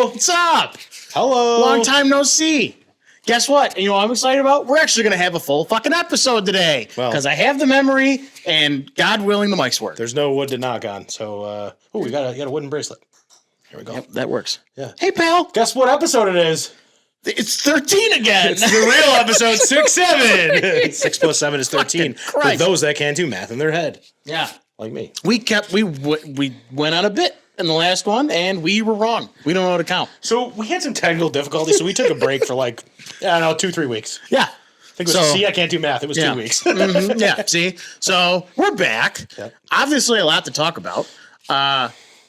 What's up? Hello. Long time no see. Guess what? You know what I'm excited about? We're actually going to have a full fucking episode today. Because I have the memory, and God willing, the mics work. There's no wood to knock on. So, you got a wooden bracelet. Here we go. Yep, that works. Yeah. Hey, pal. Guess what episode it is? It's 13 again. It's the real episode 6-7. 6 plus 7 is 13. For those that can't do math in their head. Yeah. Like me. We went on a bit in the last one, and we were wrong. We don't know how to count. So we had some technical difficulties, so we took a break for 2-3 weeks. Yeah. I think it was, I can't do math. It was 2 weeks. Mm-hmm, yeah, see? So we're back. Yep. Obviously, a lot to talk about.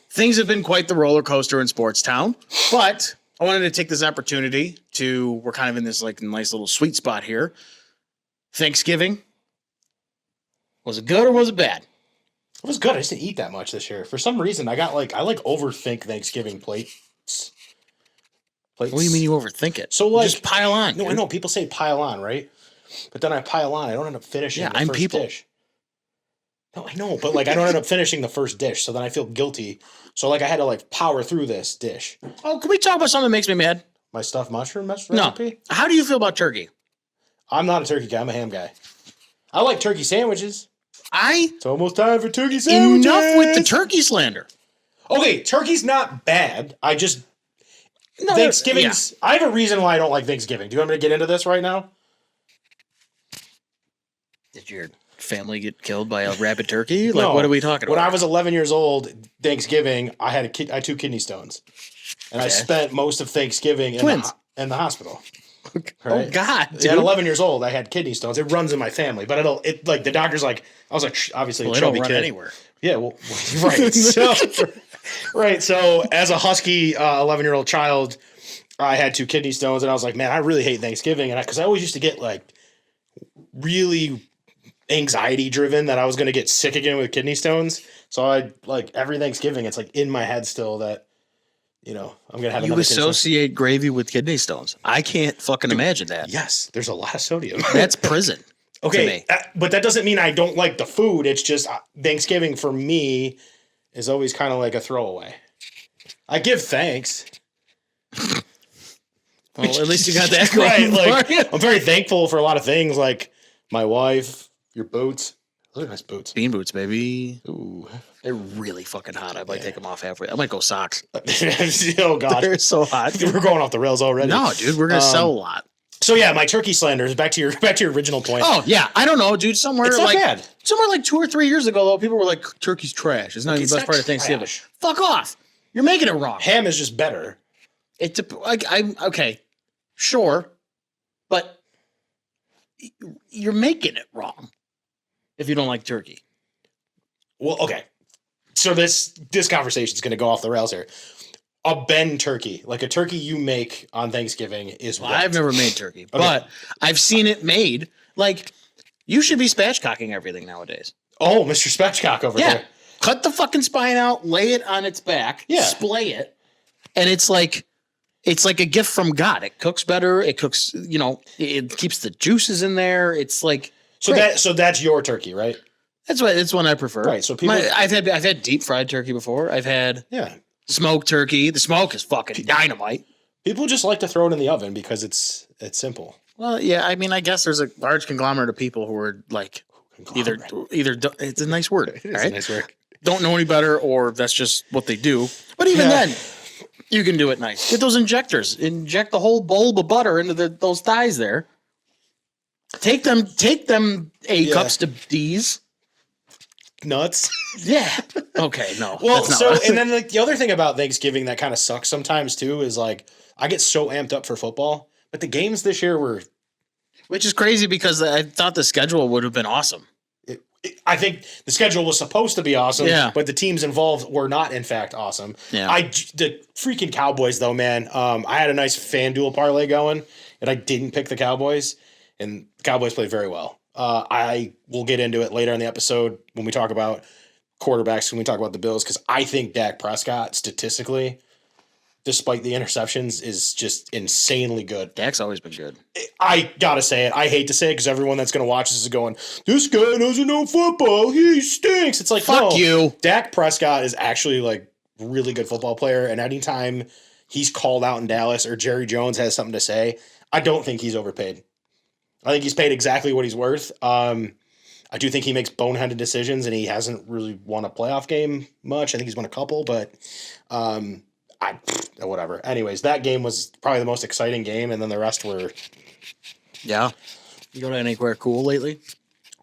Things have been quite the roller coaster in sports town, but I wanted to take this opportunity we're kind of in this nice little sweet spot here. Thanksgiving. Was it good or was it bad? It was good. I just didn't eat that much this year. For some reason, I overthink Thanksgiving plates. What do you mean you overthink it? So just pile on. No, dude. I know people say pile on, right? But then I pile on. I don't end up finishing the first dish. No, I know, but I don't end up finishing the first dish, so then I feel guilty. So I had to power through this dish. Oh, can we talk about something that makes me mad? My stuffed mushroom recipe? No. How do you feel about turkey? I'm not a turkey guy. I'm a ham guy. I like turkey sandwiches. It's almost time for turkey sandwiches. Enough with the turkey slander. Okay, turkey's not bad. Thanksgiving's... Yeah. I have a reason why I don't like Thanksgiving. Do you want me to get into this right now? Did your family get killed by a rabid turkey? No. What are we talking about? When I was 11 years old, Thanksgiving, I had two kidney stones. And I spent most of Thanksgiving in the hospital. Right? Oh, God. Dude. At 11 years old, I had kidney stones. It runs in my family. But the doctor's I was obviously a chubby kid. Anywhere. Yeah, well, right. So as a husky 11-year-old child, I had two kidney stones. And I was like, man, I really hate Thanksgiving. And because I always used to get really anxiety driven that I was going to get sick again with kidney stones. So I every Thanksgiving, it's in my head still that, I'm going to have You associate gravy with kidney stones. I can't fucking imagine that. Yes, there's a lot of sodium. That's prison. Okay, but that doesn't mean I don't like the food. It's just Thanksgiving for me is always kind of like a throwaway. I give thanks. Well, at least you got that going. Right, I'm very thankful for a lot of things, like my wife, your boots. Those are nice boots. Bean boots, baby. Ooh. They're really fucking hot. I might take them off halfway. I might go socks. Oh, God. They're so hot. We're going off the rails already. No, dude. We're going to sell a lot. So, yeah, my turkey slander is back to your original point. Oh, yeah. I don't know, dude. It's not bad. Somewhere 2 or 3 years ago, though, people were like, turkey's trash. It's not even the best part of Thanksgiving. Fuck off. You're making it wrong. Ham is just better. Okay. Sure. But you're making it wrong if you don't like turkey. Well, okay. So this conversation is going to go off the rails here. A Ben turkey, like a turkey you make on Thanksgiving, is what? I've never made turkey, but I've seen it made. You should be spatchcocking everything nowadays. Oh, Mr. Spatchcock over there. Cut the fucking spine out, lay it on its back, splay it, and it's like a gift from God. It cooks better. It cooks, it keeps the juices in there. It's great. So that's your turkey, right? That's one I prefer. Right. So I've had deep fried turkey before. I've had smoked turkey. The smoke is fucking dynamite. People just like to throw it in the oven because it's simple. Well, yeah. I mean, I guess there's a large conglomerate of people who are either it's a nice word. It is a nice word. Don't know any better, or that's just what they do. But even then, you can do it nice. Get those injectors. Inject the whole bulb of butter into those thighs there. Take them A cups to D's. Nuts. Yeah. Okay. No. Well, and then the other thing about Thanksgiving that kind of sucks sometimes too is I get so amped up for football, but the games this year were, which is crazy because I thought the schedule would have been awesome. I think the schedule was supposed to be awesome, but the teams involved were not, in fact, awesome. Yeah. The freaking Cowboys, though, man. I had a nice FanDuel parlay going, and I didn't pick the Cowboys, and the Cowboys played very well. I will get into it later in the episode when we talk about quarterbacks, when we talk about the Bills, because I think Dak Prescott, statistically, despite the interceptions, is just insanely good. Dak's always been good. I gotta say it. I hate to say it because everyone that's going to watch this is going, this guy doesn't know football. He stinks. It's fuck you. Dak Prescott is actually really good football player, and anytime he's called out in Dallas or Jerry Jones has something to say, I don't think he's overpaid. I think he's paid exactly what he's worth. I do think he makes boneheaded decisions, and he hasn't really won a playoff game much. I think he's won a couple, but whatever. Anyways, that game was probably the most exciting game, and then the rest were Yeah. You go to anywhere cool lately?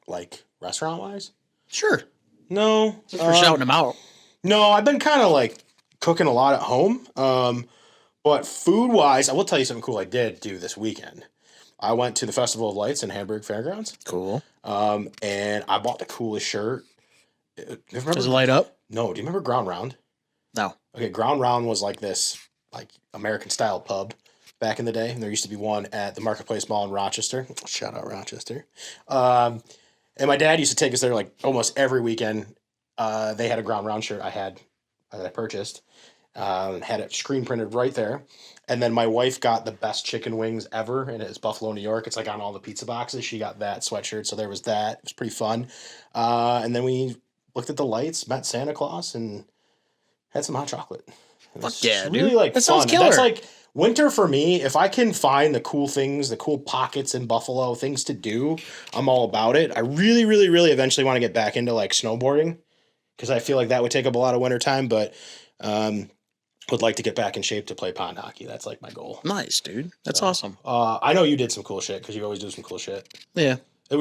like restaurant-wise. Sure. No. We're shouting them out. No, I've been kind of like cooking a lot at home. But food-wise, I will tell you something cool I did do this weekend. I went to the Festival of Lights in Hamburg Fairgrounds. Cool. And I bought the coolest shirt. Does it light up? No. Do you remember Ground Round? No. Okay, Ground Round was like this like American-style pub back in the day. And there used to be one at the Marketplace Mall in Rochester. Shout out Rochester. And my dad used to take us there like almost every weekend. They had a Ground Round shirt that I purchased. Had it screen printed right there. And then my wife got the best chicken wings ever, and it's Buffalo, New York. It's like on all the pizza boxes. She got that sweatshirt, so there was that. It was pretty fun. And then we looked at the lights, met Santa Claus, and had some hot chocolate. Fuck yeah, really dude. like That fun. sounds killer. That's like winter for me. If I can find the cool things, the cool pockets in Buffalo, things to do, I'm all about it. I really, really, really eventually want to get back into like snowboarding because I feel like that would take up a lot of winter time, but would like to get back in shape to play pond hockey. That's like my goal. Nice, dude. That's awesome. I know you did some cool shit because you always do some cool shit. Yeah. It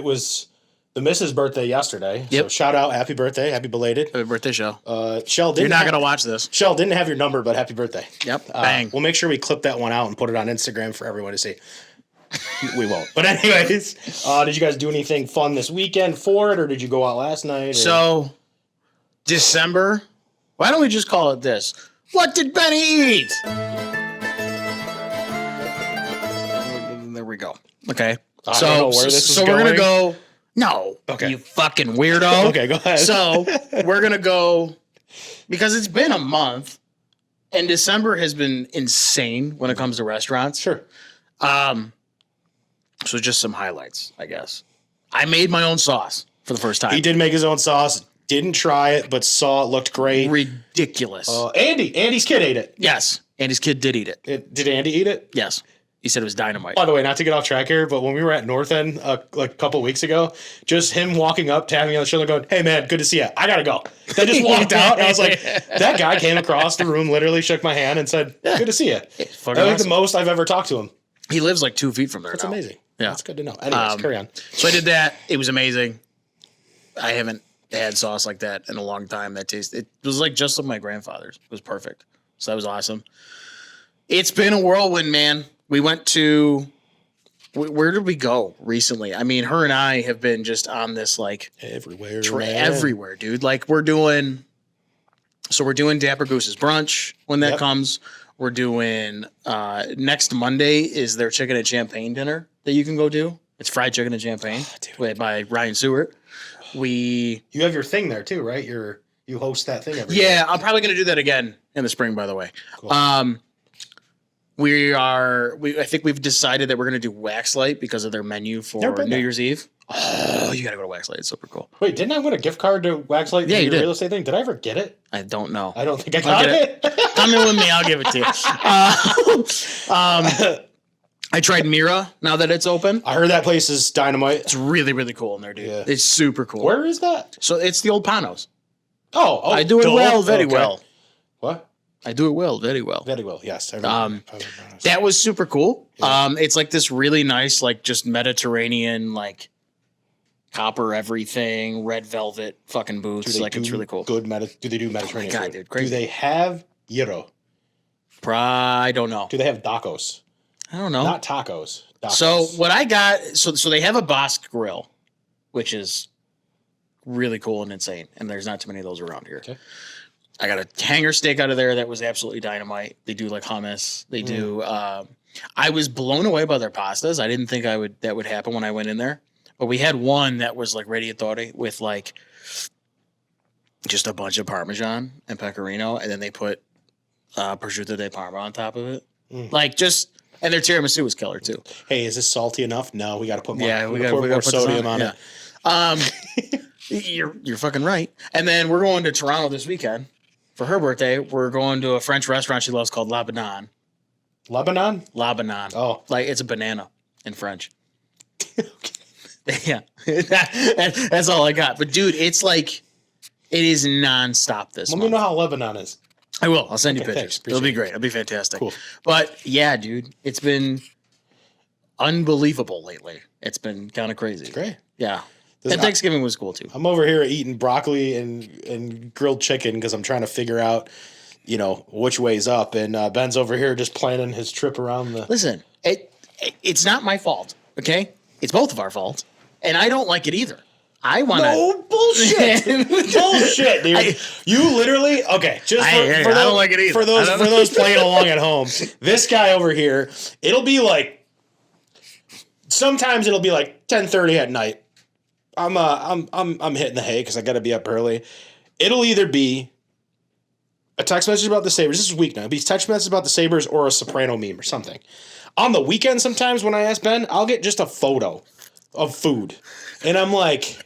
was the missus' birthday yesterday. Yep. So shout out, happy birthday, happy belated. Happy birthday show. Shell didn't. You're not going to watch this. Shell didn't have your number, but happy birthday. Yep. Bang. We'll make sure we clip that one out and put it on Instagram for everyone to see. We won't. But anyways, did you guys do anything fun this weekend for it, or did you go out last night? Or? So, December. Why don't we just call it this? What did Benny eat? There we go. Okay. I don't know where this is we're gonna going. go. No. Okay. You fucking weirdo. Okay, go ahead. So we're gonna go because it's been a month, and December has been insane when it comes to restaurants. Sure. So just some highlights, I guess. I made my own sauce for the first time. He did make his own sauce. Didn't try it, but saw it looked great. Ridiculous. Andy's kid ate it. Yes. Andy's kid did eat it. Did Andy eat it? Yes. He said it was dynamite. By the way, not to get off track here, but when we were at North End like a couple weeks ago, just him walking up, tapping me on the shoulder, going, "Hey man, good to see you. I gotta go." They just walked out, and I was like, that guy came across the room, literally shook my hand, and said, "Good to see you." That's like awesome. the most I've ever talked to him. He lives like 2 feet from there. That's now. amazing. Yeah. That's good to know. Anyways, carry on. So I did that. It was amazing. I haven't had sauce like that in a long time. It was like just like my grandfather's. It was perfect. So that was awesome. It's been a whirlwind, man. We went to where did we go recently? I mean, her and I have been just on this like Everywhere, everywhere, dude. Like we're doing Dapper Goose's brunch when that Yep. comes. We're doing next Monday is their chicken and champagne dinner that you can go do. It's fried chicken and champagne by Ryan Stewart. You have your thing there too, right? You host that thing every year. Yeah, I'm probably gonna do that again in the spring. By the way, Cool. I think we've decided that we're gonna do Waxlight because of their menu for Never been New there. Year's Eve. Oh, you gotta go to Waxlight. It's super cool. Wait, didn't I win a gift card to Waxlight? Yeah, you did. Real estate thing. Did I ever get it? I don't know. I don't think I I'll got get it. Come in with me. I'll give it to you. I tried Mira now that it's open. I heard that place is dynamite. It's really, really cool in there, dude. Yeah. It's super cool. Where is that? So it's the old Panos. Oh, I do it well, very okay. well. What? I do it well, very well. Very well. Yes. I remember. That was super cool. Yeah. It's like this really nice, like just Mediterranean, like copper everything, red velvet fucking booths. Like it's really cool. Do they do Mediterranean God, food? dude, crazy. Do they have gyro? I don't know. Do they have tacos? I don't know. Not tacos. Tacos. So what I got, so they have a Basque grill, which is really cool and insane, and there's not too many of those around here. Okay. I got a hanger steak out of there that was absolutely dynamite. They do like hummus. They do. I was blown away by their pastas. I didn't think that would happen when I went in there, but we had one that was like radiatore with like just a bunch of Parmesan and pecorino, and then they put prosciutto di Parma on top of it, like just. And their tiramisu was killer too. Hey, is this salty enough? No, we got to put more. Yeah, we got got to more put sodium on it. You're fucking right. And then we're going to Toronto this weekend for her birthday, we're going to a French restaurant she loves called La Banane. Lebanon? La Banane. Oh. Like it's a banana in French. Yeah. That's all I got. But dude, it's like, it is nonstop this Let month. me know how Lebanon is. I will. I'll send you Okay, pictures. thanks. It'll be Appreciate great. It'll be fantastic. Cool. But yeah, dude, it's been unbelievable lately. It's been kind of crazy. Great. Yeah. And Thanksgiving was cool too. I'm over here eating broccoli and grilled chicken because I'm trying to figure out, which way's up. And Ben's over here just planning his trip around the. Listen, it's not my fault, okay? It's both of our faults. And I don't like it either. I want to. No bullshit. Bullshit, dude. You literally. Okay, just I don't like it either. For those playing along at home, this guy over here, it'll be like. Sometimes it'll be like 10:30 at night. I'm hitting the hay because I got to be up early. It'll either be a text message about the Sabres. This is week now. It'll be a text message about the Sabres or a Soprano meme or something. On the weekend, sometimes when I ask Ben, I'll get just a photo of food, and I'm like,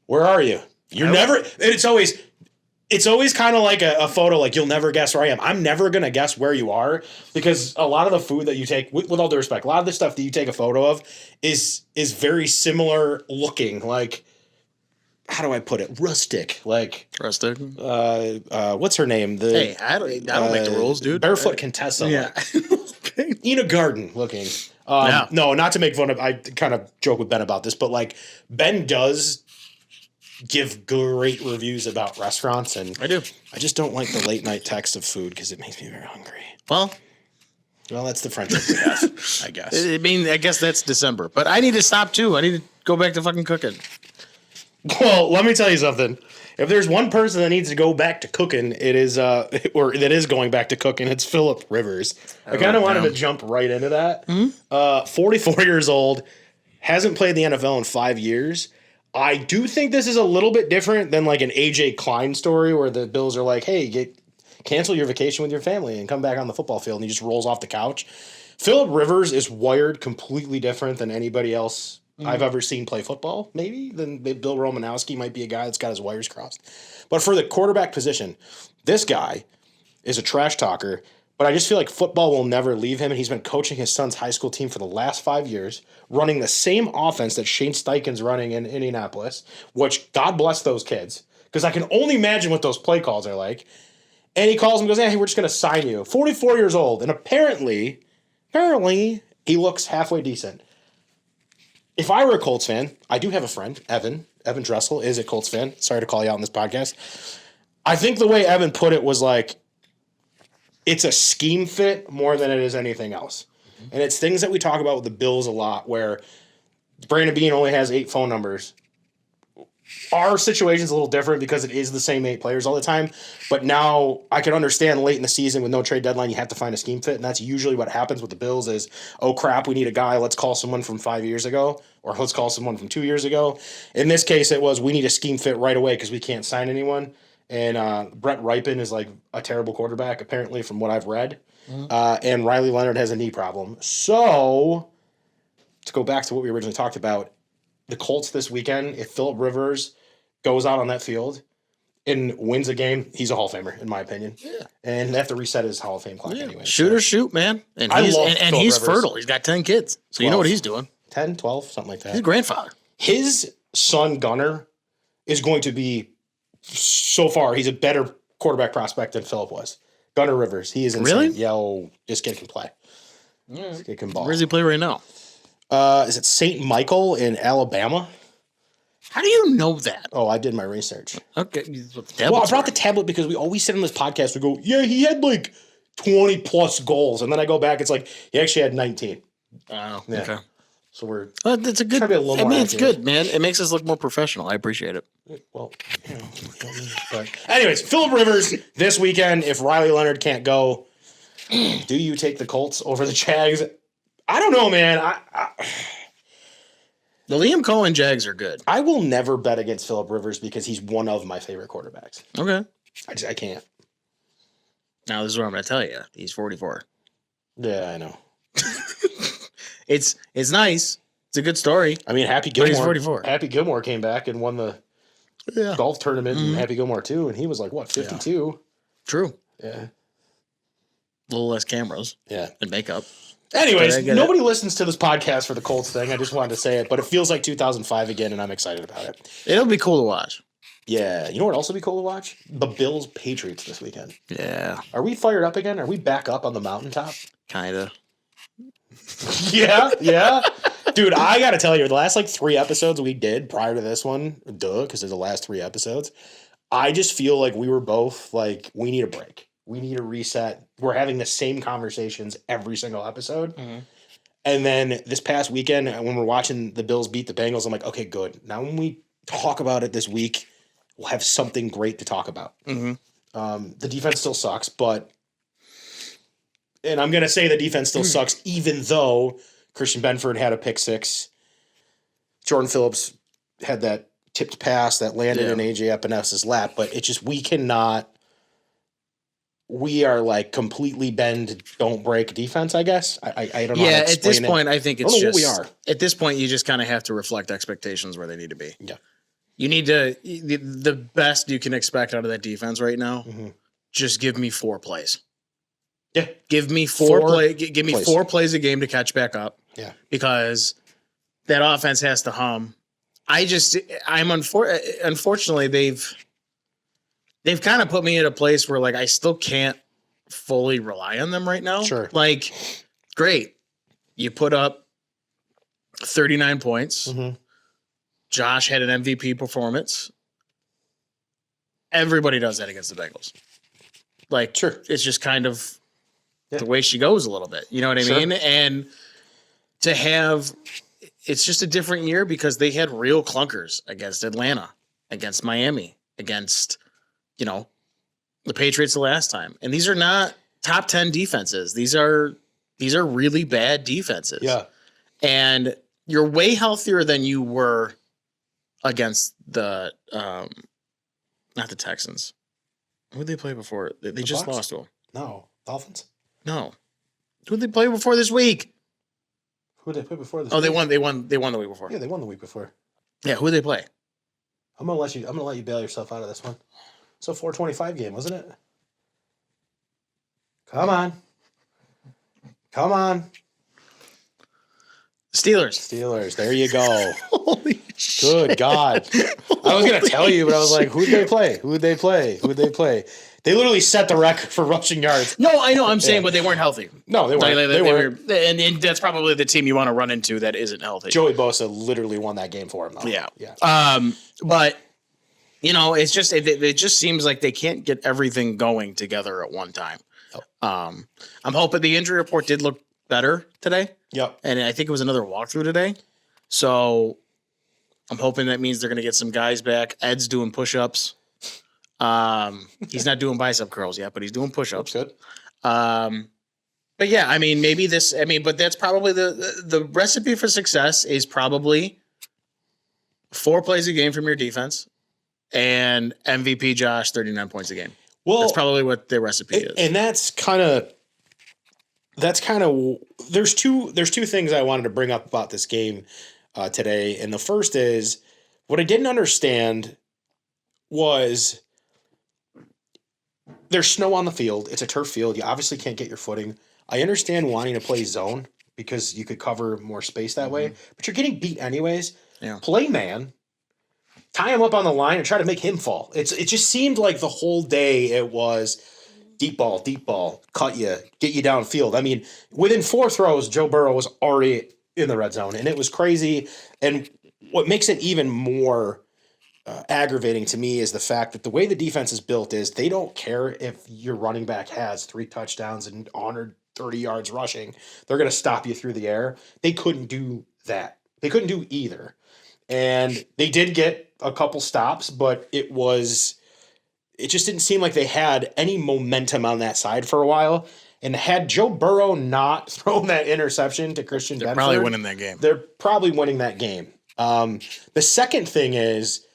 "Where are you? You're never." It's always kind of like a photo, like you'll never guess where I am. I'm never gonna guess where you are because a lot of the food that you take, with all due respect, a lot of the stuff that you take a photo of is very similar looking. Like, how do I put it? Rustic. Like Rustic. What's her name? Hey, I don't make the rules, dude. Barefoot Contessa. Yeah. Like, Ina Garden looking. No, not to make fun of. I kind of joke with Ben about this, but like Ben does give great reviews about restaurants, and I do. I just don't like the late night text of food because it makes me very hungry. Well, that's the friendship we have, I guess. I guess that's December, but I need to stop too. I need to go back to fucking cooking. Well, let me tell you something. If there's one person that needs to go back to cooking, it is or that is going back to cooking, it's Philip Rivers. I kind of wanted to jump right into that. Mm-hmm. 44 years old, hasn't played the NFL in 5 years. I do think this is a little bit different than like an AJ Klein story where the Bills are like, hey, cancel your vacation with your family and come back on the football field, and he just rolls off the couch. Philip Rivers is wired completely different than anybody else I've ever seen play football, maybe. Then Bill Romanowski might be a guy that's got his wires crossed. But for the quarterback position, this guy is a trash talker, but I just feel like football will never leave him, and he's been coaching his son's high school team for the last 5 years, running the same offense that Shane Steichen's running in Indianapolis, which God bless those kids, because I can only imagine what those play calls are like. And he calls him and goes, hey, we're just going to sign you. 44 years old, and apparently, he looks halfway decent. If I were a Colts fan, I do have a friend, Evan Dressel is a Colts fan. Sorry to call you out on this podcast. I think the way Evan put it was like, it's a scheme fit more than it is anything else. Mm-hmm. And it's things that we talk about with the Bills a lot where Brandon Beane only has 8 phone numbers. Our situation's a little different because it is the same 8 players all the time. But now I can understand late in the season with no trade deadline, you have to find a scheme fit. And that's usually what happens with the Bills is, oh, crap, we need a guy. Let's call someone from 5 years ago, or let's call someone from 2 years ago. In this case, it was we need a scheme fit right away because we can't sign anyone. And Brett Ripon is like a terrible quarterback, apparently, from what I've read. Mm-hmm. And Riley Leonard has a knee problem. So, to go back to what we originally talked about, the Colts this weekend, if Philip Rivers goes out on that field and wins a game, he's a Hall of Famer, in my opinion. Yeah. And they have to reset his Hall of Fame clock anyway. Shoot or shoot, man. And he's fertile. He's got 10 kids. So 12. You know what he's doing. 10, 12, something like that. He's a grandfather. His son, Gunnar, is going to be, so far, he's a better quarterback prospect than Philip was. Gunnar Rivers. He is insane. Really? Yo, this kid can play. This kid can ball. Where does he play right now? Is it St. Michael in Alabama? How do you know that? Oh, I did my research. Okay. Well, I brought the tablet because we always said on this podcast, we go, yeah, he had like 20 plus goals. And then I go back, it's like, he actually had 19. Oh, yeah. Okay. So we're that's a good. It's good, man. It makes us look more professional. I appreciate it. Well, but anyways, Philip Rivers this weekend. If Riley Leonard can't go, do you take the Colts over the Jags? I don't know, man. The Liam Cohen Jags are good. I will never bet against Philip Rivers because he's one of my favorite quarterbacks. Okay. I can't. Now this is what I'm going to tell you. He's 44. Yeah, I know. It's nice. It's a good story. I mean, Happy Gilmore. But he's 44. Happy Gilmore came back and won the golf tournament in Happy Gilmore too, and he was like, what, 52? True. Yeah. A little less cameras. Yeah. And makeup. Anyways, nobody listens to this podcast for the Colts thing. I just wanted to say it, but it feels like 2005 again, and I'm excited about it. It'll be cool to watch. Yeah. You know what else will be cool to watch? The Bills Patriots this weekend. Yeah. Are we fired up again? Are we back up on the mountaintop? Kinda. Yeah. Dude, I got to tell you, the last like 3 episodes we did prior to this one, because they're the last 3 episodes, I just feel like we were both like, we need a break. We need a reset. We're having the same conversations every single episode. Mm-hmm. And then this past weekend, when we're watching the Bills beat the Bengals, I'm like, okay, good. Now when we talk about it this week, we'll have something great to talk about. Mm-hmm. The defense still sucks, and I'm going to say the defense still sucks, even though Christian Benford had a pick 6. Jordan Phillips had that tipped pass that landed in AJ Epinez's lap, but it's just, we are like completely bend, don't break defense, I guess. I don't know. Yeah, at this point, I think it's just, what we are. At this point, you just kind of have to reflect expectations where they need to be. Yeah. You need to, the best you can expect out of that defense right now, just give me 4 plays. Yeah. Give me 4 plays a game to catch back up. Yeah. Because that offense has to hum. Unfortunately, they've kind of put me in a place where like I still can't fully rely on them right now. Sure. Like, great. You put up 39 points. Mm-hmm. Josh had an MVP performance. Everybody does that against the Bengals. Like, sure. It's just kind of the way she goes a little bit. You know what I mean? And to have, it's just a different year because they had real clunkers against Atlanta, against Miami, against, the Patriots the last time. And these are not top 10 defenses. These are really bad defenses. Yeah. And you're way healthier than you were against the, not the Texans. Who did they play before? They just Bucs? lost to them. No. Dolphins? No. Who did they play before this week? Who did they play before this week? They won the week before. Yeah, they won the week before. Yeah, who did they play? I'm gonna let you bail yourself out of this one. It's a 425 game, wasn't it? Come on. Steelers. There you go. Holy Good God. I was going to tell you, but I was like, who'd they play? They literally set the record for rushing yards. No, I know. I'm saying, but they weren't healthy. No, they weren't. They weren't. And that's probably the team you want to run into that isn't healthy. Joey Bosa literally won that game for him, though. Yeah. But, it's just, it just seems like they can't get everything going together at one time. Yep. I'm hoping the injury report did look better today. Yep. And I think it was another walkthrough today. So I'm hoping that means they're going to get some guys back. Ed's doing push-ups. He's not doing bicep curls yet, but he's doing push-ups. That's good. But yeah, but that's probably the recipe for success is probably 4 plays a game from your defense and MVP Josh 39 points a game. Well, that's probably what their recipe is. And that's kind of there's two things I wanted to bring up about this game today. And the first is what I didn't understand was there's snow on the field. It's a turf field. You obviously can't get your footing. I understand wanting to play zone because you could cover more space that way, but you're getting beat anyways. Yeah. Play man, tie him up on the line and try to make him fall. It just seemed like the whole day it was deep ball, cut you, get you downfield. I mean, within 4 throws, Joe Burrow was already in the red zone, and it was crazy. And what makes it even more aggravating to me is the fact that the way the defense is built is they don't care if your running back has 3 touchdowns and 130 yards rushing. They're going to stop you through the air. They couldn't do that. They couldn't do either. And they did get a couple stops, but it just didn't seem like they had any momentum on that side for a while. And had Joe Burrow not thrown that interception to Christian Benford, probably winning that game. They're probably winning that game. The second thing is,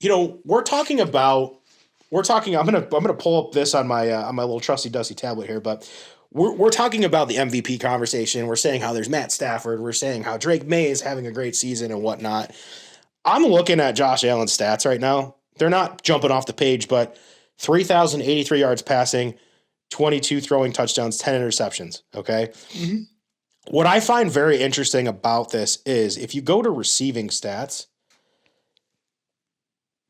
we're talking. I'm gonna pull up this on my little trusty dusty tablet here, but we're talking about the MVP conversation. We're saying how there's Matt Stafford. We're saying how Drake May is having a great season and whatnot. I'm looking at Josh Allen's stats right now. They're not jumping off the page, but 3,083 yards passing, 22 throwing touchdowns, 10 interceptions. Okay. Mm-hmm. What I find very interesting about this is if you go to receiving stats,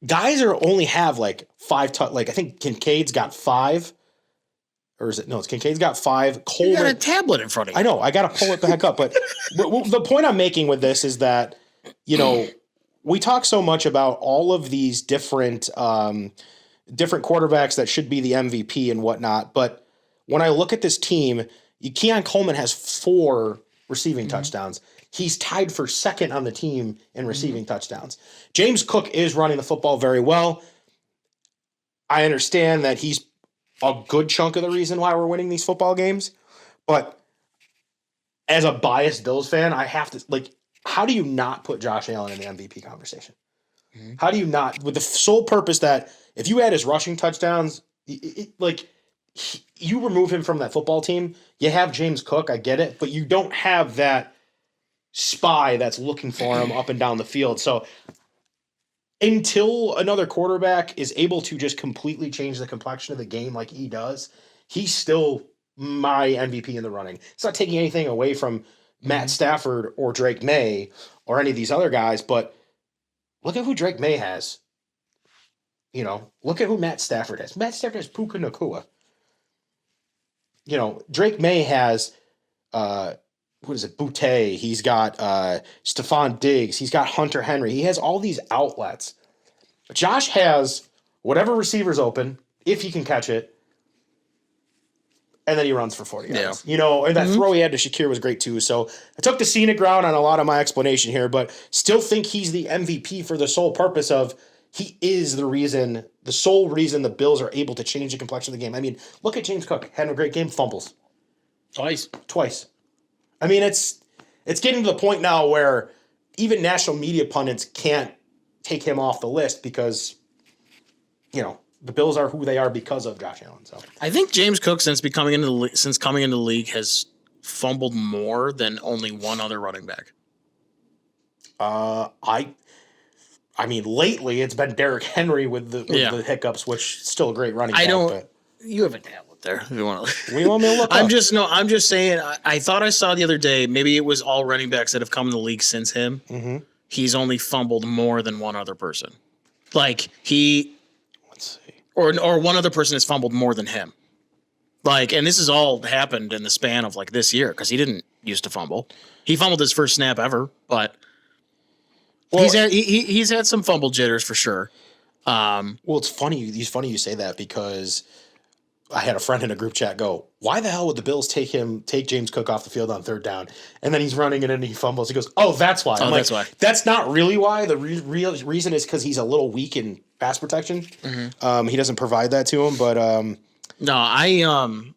guys only have like I think Kincaid's got 5. Or is it? No, it's Kincaid's got 5. Coleman. You got a tablet in front of you. I know. I got to pull it the heck up. But the point I'm making with this is that, we talk so much about all of these different quarterbacks that should be the MVP and whatnot. But when I look at this team, Keon Coleman has 4 receiving touchdowns. He's tied for second on the team in receiving touchdowns. James Cook is running the football very well. I understand that he's a good chunk of the reason why we're winning these football games. But as a biased Bills fan, I have to, how do you not put Josh Allen in the MVP conversation? Mm-hmm. How do you not, with the sole purpose that if you add his rushing touchdowns, you remove him from that football team, you have James Cook, I get it, but you don't have that spy that's looking for him up and down the field. So until another quarterback is able to just completely change the complexion of the game like he does, he's still my MVP in the running. It's not taking anything away from Matt Stafford or Drake May or any of these other guys, but look at who Drake May has. Look at who Matt Stafford has. Matt Stafford has Puka Nacua. Drake May has, Boutte. He's got Stephon Diggs. He's got Hunter Henry. He has all these outlets. Josh has whatever receiver's open, if he can catch it, and then he runs for 40 yards. And that throw he had to Shakir was great too. So I took the scenic route on a lot of my explanation here, but still think he's the MVP for the sole purpose of he is the sole reason the Bills are able to change the complexion of the game. I mean, look at James Cook. Had a great game, fumbles. Twice. I mean, it's getting to the point now where even national media pundits can't take him off the list because, the Bills are who they are because of Josh Allen. So I think James Cook, since coming into the league, has fumbled more than only one other running back. I mean, lately it's been Derrick Henry with the hiccups, which is still a great running back. You have a tablet there. If you want to. What do you want me to look up? I'm just saying. I thought I saw the other day. Maybe it was all running backs that have come in the league since him. Mm-hmm. He's only fumbled more than one other person. Let's see. Or one other person has fumbled more than him. And this has all happened in the span of this year because he didn't used to fumble. He fumbled his first snap ever, but he's had some fumble jitters for sure. It's funny. It's funny you say that because I had a friend in a group chat go, "Why the hell would the Bills take James Cook off the field on third down?" And then he's running it and he fumbles. He goes, "Oh, that's why." That's why. That's not really why. The real reason is because he's a little weak in pass protection. Mm-hmm. He doesn't provide that to him. But I'm trying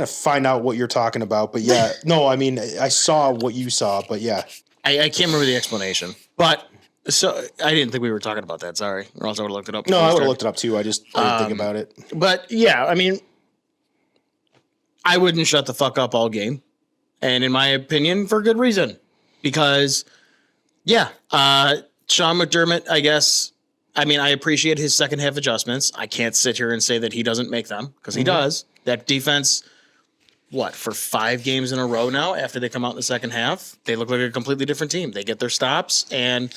to find out what you're talking about. But yeah, no, I mean, I saw what you saw. But yeah, I can't remember the explanation. But. So I didn't think we were talking about that. Sorry, or else I would have looked it up. No, I would have looked it up too. I didn't think about it. But yeah, I mean, I wouldn't shut the fuck up all game, and in my opinion, for good reason. Because, Sean McDermott, I guess. I mean, I appreciate his second half adjustments. I can't sit here and say that he doesn't make them because he does. That defense. For 5 games in a row now after they come out in the second half, they look like a completely different team. They get their stops, and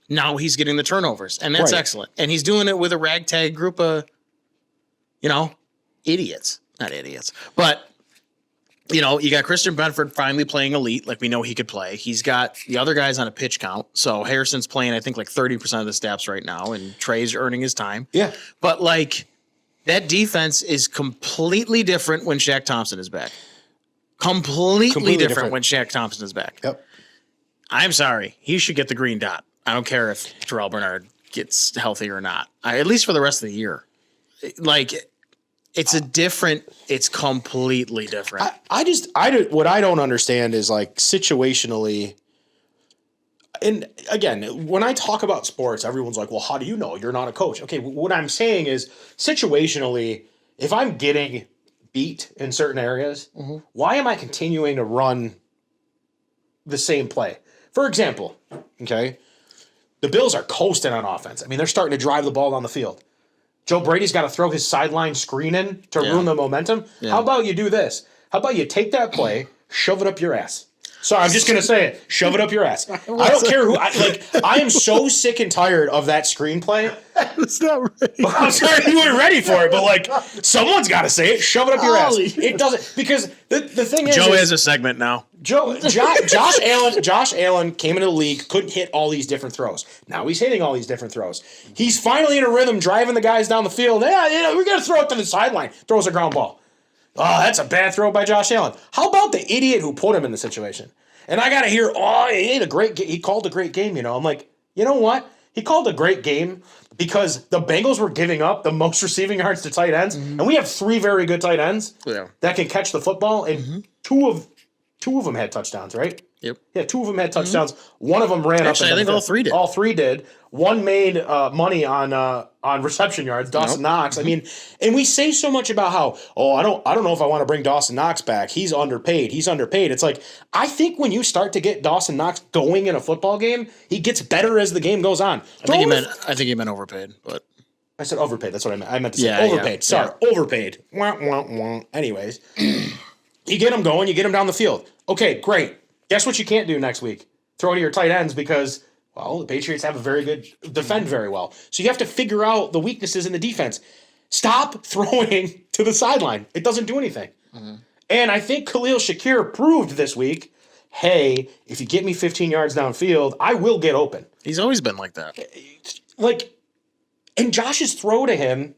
now he's getting the turnovers, and that's excellent. And he's doing it with a ragtag group of, idiots. Not idiots. But, you got Christian Benford finally playing elite like we know he could play. He's got the other guys on a pitch count. So Harrison's playing, I think, 30% of the snaps right now, and Trey's earning his time. Yeah. But, that defense is completely different when Shaq Thompson is back. Completely different when Shaq Thompson is back. Yep. I'm sorry. He should get the green dot. I don't care if Terrell Bernard gets healthy or not. At least for the rest of the year. It's completely different. What I don't understand is situationally. And again, when I talk about sports, everyone's like, well, how do you know? You're not a coach. Okay, what I'm saying is situationally, if I'm getting beat in certain areas, why am I continuing to run the same play? For example, okay, the Bills are coasting on offense. I mean, they're starting to drive the ball down the field. Joe Brady's got to throw his sideline screen in to ruin the momentum. Yeah. How about you do this? How about you take that play, shove it up your ass? Sorry, I'm just going to say it. Shove it up your ass. I don't care who. I am so sick and tired of that screenplay. That's not right. I'm sorry you weren't ready for it, but someone's got to say it. Shove it up your ass. It doesn't, because the thing is. Joe has a segment now. Josh Allen came into the league, couldn't hit all these different throws. Now he's hitting all these different throws. He's finally in a rhythm, driving the guys down the field. Yeah, we got to throw it to the sideline. Throws a ground ball. Oh, that's a bad throw by Josh Allen. How about the idiot who put him in the situation? And I got to hear, he called a great game, I'm like, you know what? He called a great game because the Bengals were giving up the most receiving yards to tight ends, and we have 3 very good tight ends that can catch the football, and two of them had touchdowns, right? Yep. Yeah, 2 of them had touchdowns. One of them ran up. I think all 3 did. All 3 did. One made money on reception yards. Dawson Knox. I mean, and we say so much about how I don't know if I want to bring Dawson Knox back. He's underpaid. It's like, I think when you start to get Dawson Knox going in a football game, he gets better as the game goes on. I think he meant overpaid, but I said overpaid. That's what I meant. I meant to say overpaid. Yeah. Sorry, overpaid. Wah, wah, wah. Anyways, you get him going. You get him down the field. Okay, great. Guess what you can't do next week? Throw to your tight ends because, the Patriots have a very good defend very well. So you have to figure out the weaknesses in the defense. Stop throwing to the sideline. It doesn't do anything. Mm-hmm. And I think Khalil Shakir proved this week, hey, if you get me 15 yards downfield, I will get open. He's always been like that. And Josh's throw to him,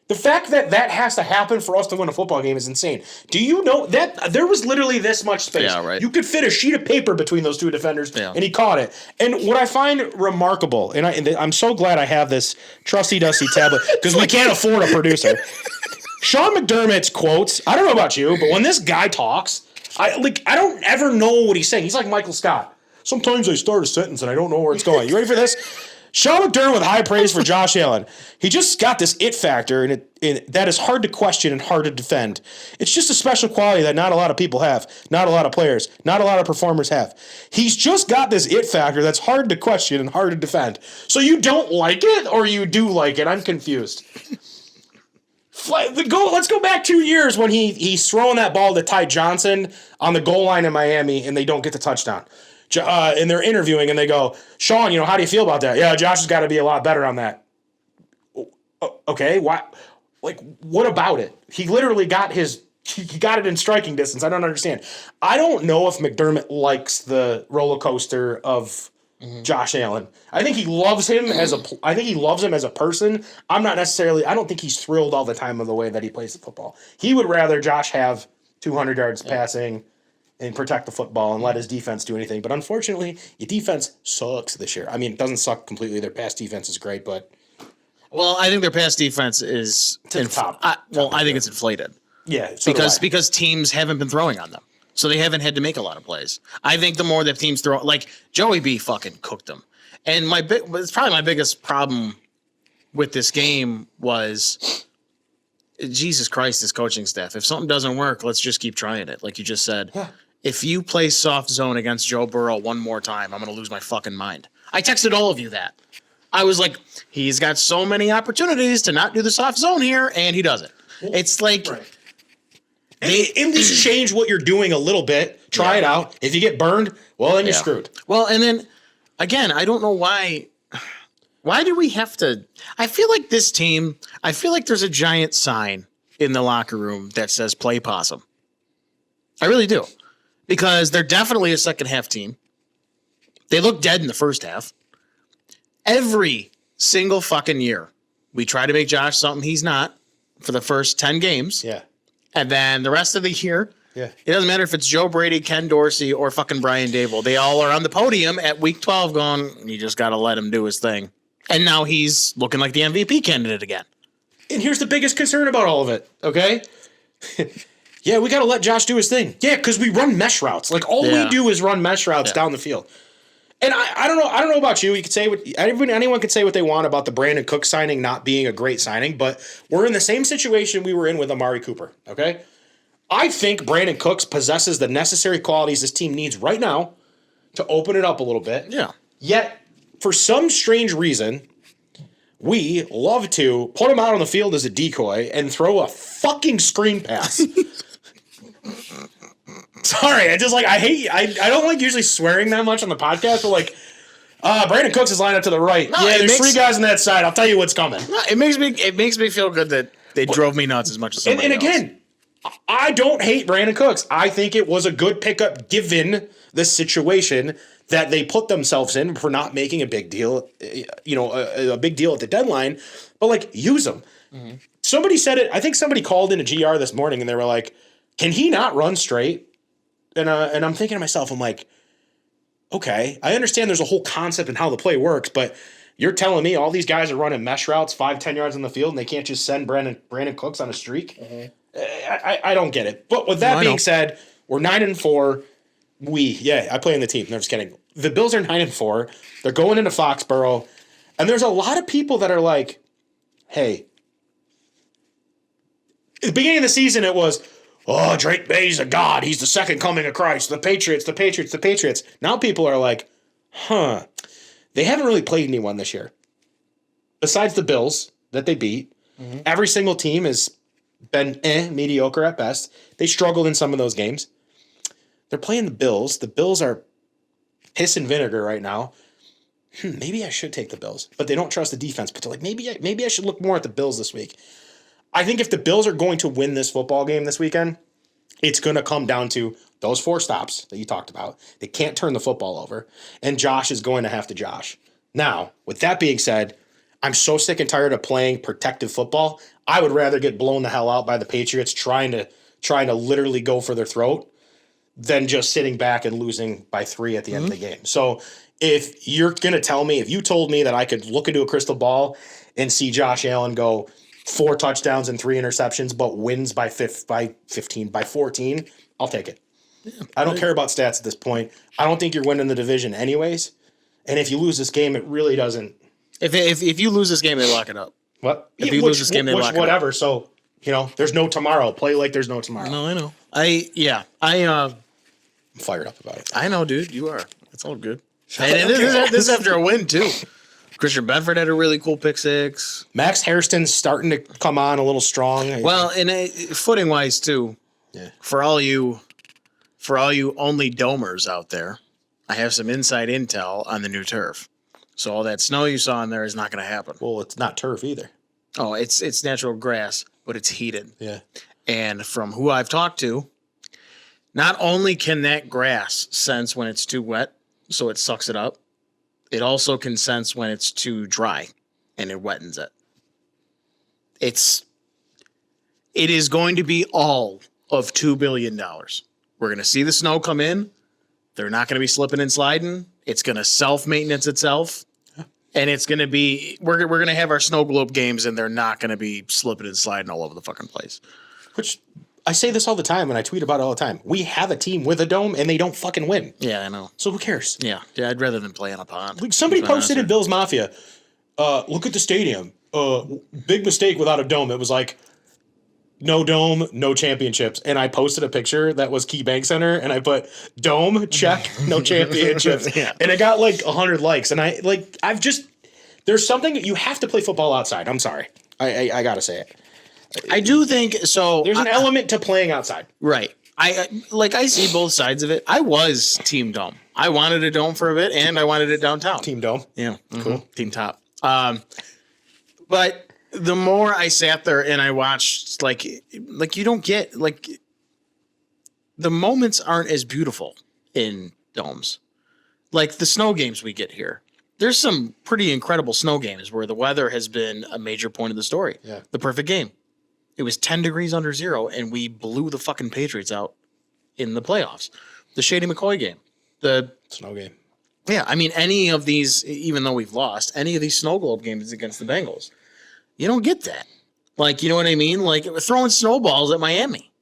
the fact that has to happen for us to win a football game is insane. Do you know that there was literally this much space? Yeah, right. You could fit a sheet of paper between those 2 defenders, and he caught it. And what I find remarkable, and I'm so glad I have this trusty dusty tablet because we can't afford a producer. Sean McDermott's quotes. I don't know about you, but when this guy talks, I don't ever know what he's saying. He's like Michael Scott. Sometimes I start a sentence and I don't know where it's going. You ready for this? Sean McDermott with high praise for Josh Allen. He just got this it factor, and that is hard to question and hard to defend. It's just a special quality that not a lot of people have, not a lot of players, not a lot of performers have. He's just got this it factor that's hard to question and hard to defend. So you don't like it, or you do like it? I'm confused. Let's go back 2 years when he's throwing that ball to Ty Johnson on the goal line in Miami, and they don't get the touchdown. And they're interviewing, and they go, Sean, how do you feel about that? Yeah, Josh has got to be a lot better on that. Okay, why? What about it? He literally got he got it in striking distance. I don't understand. I don't know if McDermott likes the roller coaster of Josh Allen. I think he loves him as a person. I don't think he's thrilled all the time of the way that he plays the football. He would rather Josh have 200 yards passing and protect the football and let his defense do anything. But unfortunately, your defense sucks this year. I mean, it doesn't suck completely. Their pass defense is great, but... Well, I think their pass defense is... I think it's inflated. Yeah. Because teams haven't been throwing on them. So they haven't had to make a lot of plays. I think the more that teams throw... Joey B fucking cooked them. And it's probably my biggest problem with this game was... Jesus Christ, this coaching staff. If something doesn't work, let's just keep trying it, like you just said. Yeah. If you play soft zone against Joe Burrow one more time, I'm going to lose my fucking mind. I texted all of you that. I was like, he's got so many opportunities to not do the soft zone here, and he does it. It's like... Right. And at least change what you're doing a little bit. Try it out. If you get burned, well, then you're screwed. Well, and then, again, I don't know why... Why do we have to... I feel like this team... I feel like there's a giant sign in the locker room that says play possum. I really do. Because they're definitely a second half team. They look dead in the first half. Every single fucking year, we try to make Josh something he's not for the first 10 games. Yeah. And then the rest of the year, it doesn't matter if it's Joe Brady, Ken Dorsey, or fucking Brian Dable. They all are on the podium at week 12 going, you just got to let him do his thing. And now he's looking like the MVP candidate again. And here's the biggest concern about all of it, okay? Yeah, we got to let Josh do his thing. Yeah, because we run mesh routes. All we do is run mesh routes down the field. And I don't know about you. You could say anyone could say what they want about the Brandon Cook signing not being a great signing, but we're in the same situation we were in with Amari Cooper, okay? I think Brandon Cooks possesses the necessary qualities this team needs right now to open it up a little bit. Yeah. Yet, for some strange reason, we love to put him out on the field as a decoy and throw a fucking screen pass. Sorry, I don't like usually swearing that much on the podcast, but like, Brandon Cooks is lined up to the right. No, There's 3 guys on that side. I'll tell you what's coming. No, it makes me feel good that they drove me nuts as much as somebody else. Again, I don't hate Brandon Cooks. I think it was a good pickup given the situation that they put themselves in for not making a big deal, a big deal at the deadline. But like, use them. Mm-hmm. Somebody said it. I think somebody called in a GR this morning and they were like, "Can he not run straight?" And I'm thinking to myself, I'm like, okay, I understand there's a whole concept in how the play works, but you're telling me all these guys are running mesh routes 5-10 yards on the field and they can't just send Brandon Cooks on a streak? Mm-hmm. I don't get it. But with that being said, we're 9-4. I play in the team. No, I'm just kidding. The Bills are 9-4. They're going into Foxborough. And there's a lot of people that are like, hey, at the beginning of the season, it was, oh, Drake May's a god. He's the second coming of Christ. The Patriots, the Patriots, the Patriots. Now people are like, they haven't really played anyone this year. Besides the Bills that they beat, every single team has been mediocre at best. They struggled in some of those games. They're playing the Bills. The Bills are piss and vinegar right now. Maybe I should take the Bills. But they don't trust the defense. But they're like, maybe I should look more at the Bills this week. I think if the Bills are going to win this football game this weekend, it's going to come down to those 4 stops that you talked about. They can't turn the football over, and Josh is going to have to Josh. Now, with that being said, I'm so sick and tired of playing protective football. I would rather get blown the hell out by the Patriots trying to literally go for their throat than just sitting back and losing by 3 at the end of the game. So if you're going to tell me, if you told me that I could look into a crystal ball and see Josh Allen go 4 touchdowns and 3 interceptions, but wins by 15, by 14, I'll take it. Yeah, I don't care about stats at this point. I don't think you're winning the division anyways. And if you lose this game, it really doesn't. If you lose this game, they lock it up. What? If you lose this game, they lock it up. Whatever. So, there's no tomorrow. Play like there's no tomorrow. No, I know. I'm fired up about it. I know, dude. You are. It's all good. And this is after a win, too. Christian Bedford had a really cool pick 6. Max Hairston's starting to come on a little strong. Well, and footing wise too. Yeah. For all you only domers out there, I have some inside intel on the new turf. So all that snow you saw in there is not going to happen. Well, it's not turf either. Oh, it's natural grass, but it's heated. Yeah. And from who I've talked to, not only can that grass sense when it's too wet, so it sucks it up. It also can sense when it's too dry, and it wettens it. It is going to be all of $2 billion. We're going to see the snow come in. They're not going to be slipping and sliding. It's going to self-maintenance itself. And it's going to be, we're going to have our snow globe games, and they're not going to be slipping and sliding all over the fucking place. Which, I say this all the time, and I tweet about it all the time. We have a team with a dome, and they don't fucking win. Yeah, I know. So who cares? Yeah, I'd rather than play on a pond. Like somebody posted in Bill's Mafia, look at the stadium. Big mistake without a dome. It was like, no dome, no championships. And I posted a picture that was Key Bank Center, and I put, dome, check, no championships. Yeah. And it got like 100 likes. And there's something, you have to play football outside. I'm sorry. I got to say it. I do think so. There's an element to playing outside. Right. I see both sides of it. I was Team Dome. I wanted a dome for a bit, and I wanted it downtown. Team Dome. Yeah. Mm-hmm. Cool. Team Top. But the more I sat there and I watched, like you don't get, the moments aren't as beautiful in domes. Like the snow games we get here. There's some pretty incredible snow games where the weather has been a major point of the story. Yeah. The perfect game. It was 10 degrees under zero, and we blew the fucking Patriots out in the playoffs. The Shady McCoy game. The snow game. Yeah, I mean, any of these, even though we've lost, any of these snow globe games against the Bengals, you don't get that. Like, you know what I mean? Like, throwing snowballs at Miami.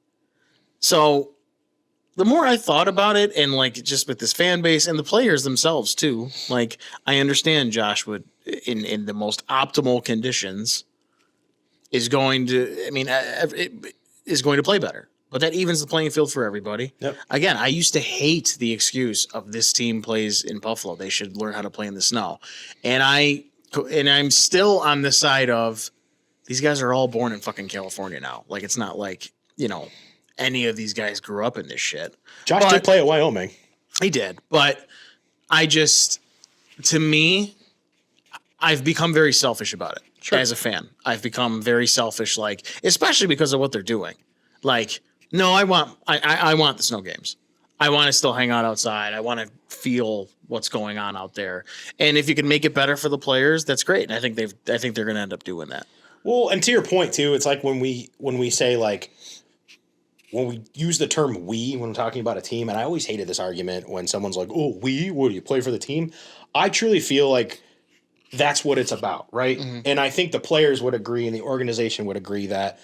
So the more I thought about it, and like just with this fan base and the players themselves too, like I understand Josh would, in the most optimal conditions, is going to play better. but that evens the playing field for everybody. Yep. Again, I used to hate the excuse of this team plays in Buffalo. They should learn how to play in the snow. And I'm still on the side of these guys are all born in fucking California now. Like, it's not like, any of these guys grew up in this shit. Josh did play at Wyoming. He did. But to me, I've become very selfish about it. Sure. As a fan. I've become very selfish, like, especially because of what they're doing. Like, no, I want the snow games. I want to still hang out outside. I want to feel what's going on out there. And if you can make it better for the players, that's great. And I think they're going to end up doing that. Well, and to your point too, it's like when we say, like, when we use the term "we" when we're talking about a team, and I always hated this argument when someone's like, "Oh, we? What do you play for the team?" I truly feel like that's what it's about, right? Mm-hmm. And I think the players would agree, and the organization would agree that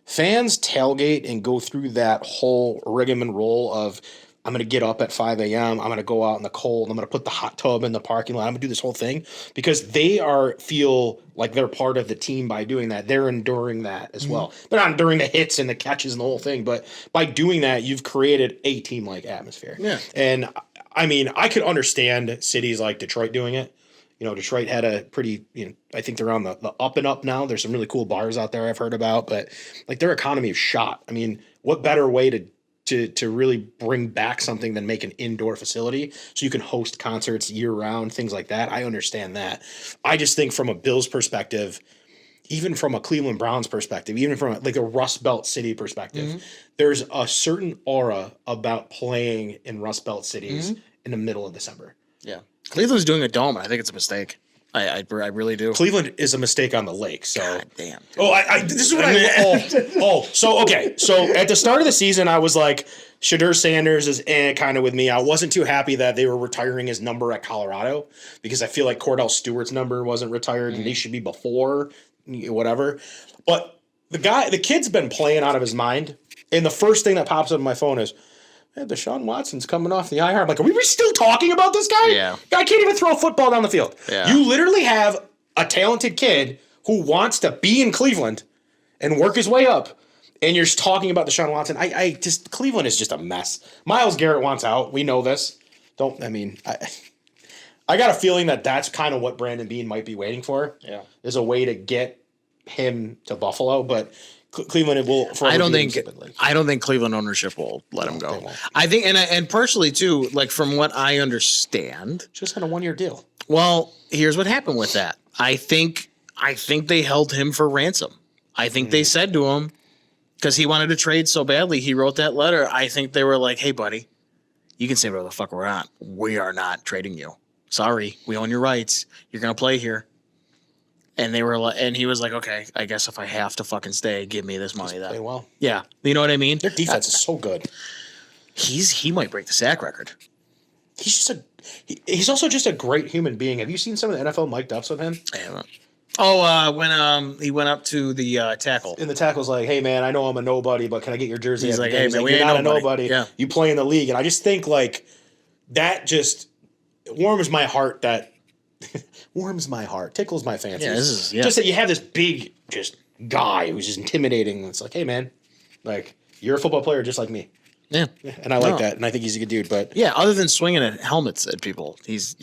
fans tailgate and go through that whole rigmarole of, I'm going to get up at 5 a.m. I'm going to go out in the cold. I'm going to put the hot tub in the parking lot. I'm going to do this whole thing because they feel like they're part of the team by doing that. They're enduring that as well. They're not enduring the hits and the catches and the whole thing, but by doing that, you've created a team-like atmosphere. Yeah. And I mean, I could understand cities like Detroit doing it. Detroit had a pretty, I think they're on the up and up now. There's some really cool bars out there I've heard about, but like their economy is shot. I mean, what better way to really bring back something than make an indoor facility so you can host concerts year round, things like that. I understand that. I just think from a Bills perspective, even from a Cleveland Browns perspective, even from a Rust Belt city perspective, there's a certain aura about playing in Rust Belt cities in the middle of December. Yeah. Cleveland's doing a dome, and I think it's a mistake. I really do. Cleveland is a mistake on the lake. So God damn. Dude. Oh, this is what So at the start of the season, I was like, Shadur Sanders is kind of with me. I wasn't too happy that they were retiring his number at Colorado because I feel like Cordell Stewart's number wasn't retired and they should be before whatever. But the kid's been playing out of his mind, and the first thing that pops up on my phone is, Deshaun Watson's coming off the IR. I'm like, are we still talking about this guy? Yeah. Guy can't even throw a football down the field. Yeah. You literally have a talented kid who wants to be in Cleveland and work his way up, and you're talking about Deshaun Watson. Cleveland is just a mess. Myles Garrett wants out. We know this. I got a feeling that that's kind of what Brandon Beane might be waiting for. Yeah. Is a way to get him to Buffalo, but Cleveland will. I don't think Cleveland ownership will let him go. I think, and partially too, like from what I understand, just on a 1-year deal. Well, here's what happened with that. I think they held him for ransom. I think they said to him, because he wanted to trade so badly, he wrote that letter. I think they were like, "Hey, buddy, you can say whatever the fuck we're on. We are not trading you. Sorry, we own your rights. You're gonna play here." And they were like, and he was like, "Okay, I guess if I have to fucking stay, give me this money." Then, play well. Yeah, you know what I mean. Their defense is so good. He might break the sack record. He's also just a great human being. Have you seen some of the NFL mic'd ups with him? I haven't. Oh, when he went up to the tackle, and the tackle's like, "Hey man, I know I'm a nobody, but can I get your jersey?" He's like, "Hey man, we you're ain't not nobody. a nobody. Yeah. You play in the league." And I just think like that just warms my heart. Warms my heart, tickles my fancies. Just that you have this big guy who's just intimidating. It's like, hey man, like you're a football player just like me. Yeah, and I like that, and I think he's a good dude. But yeah, other than swinging at helmets at people, he's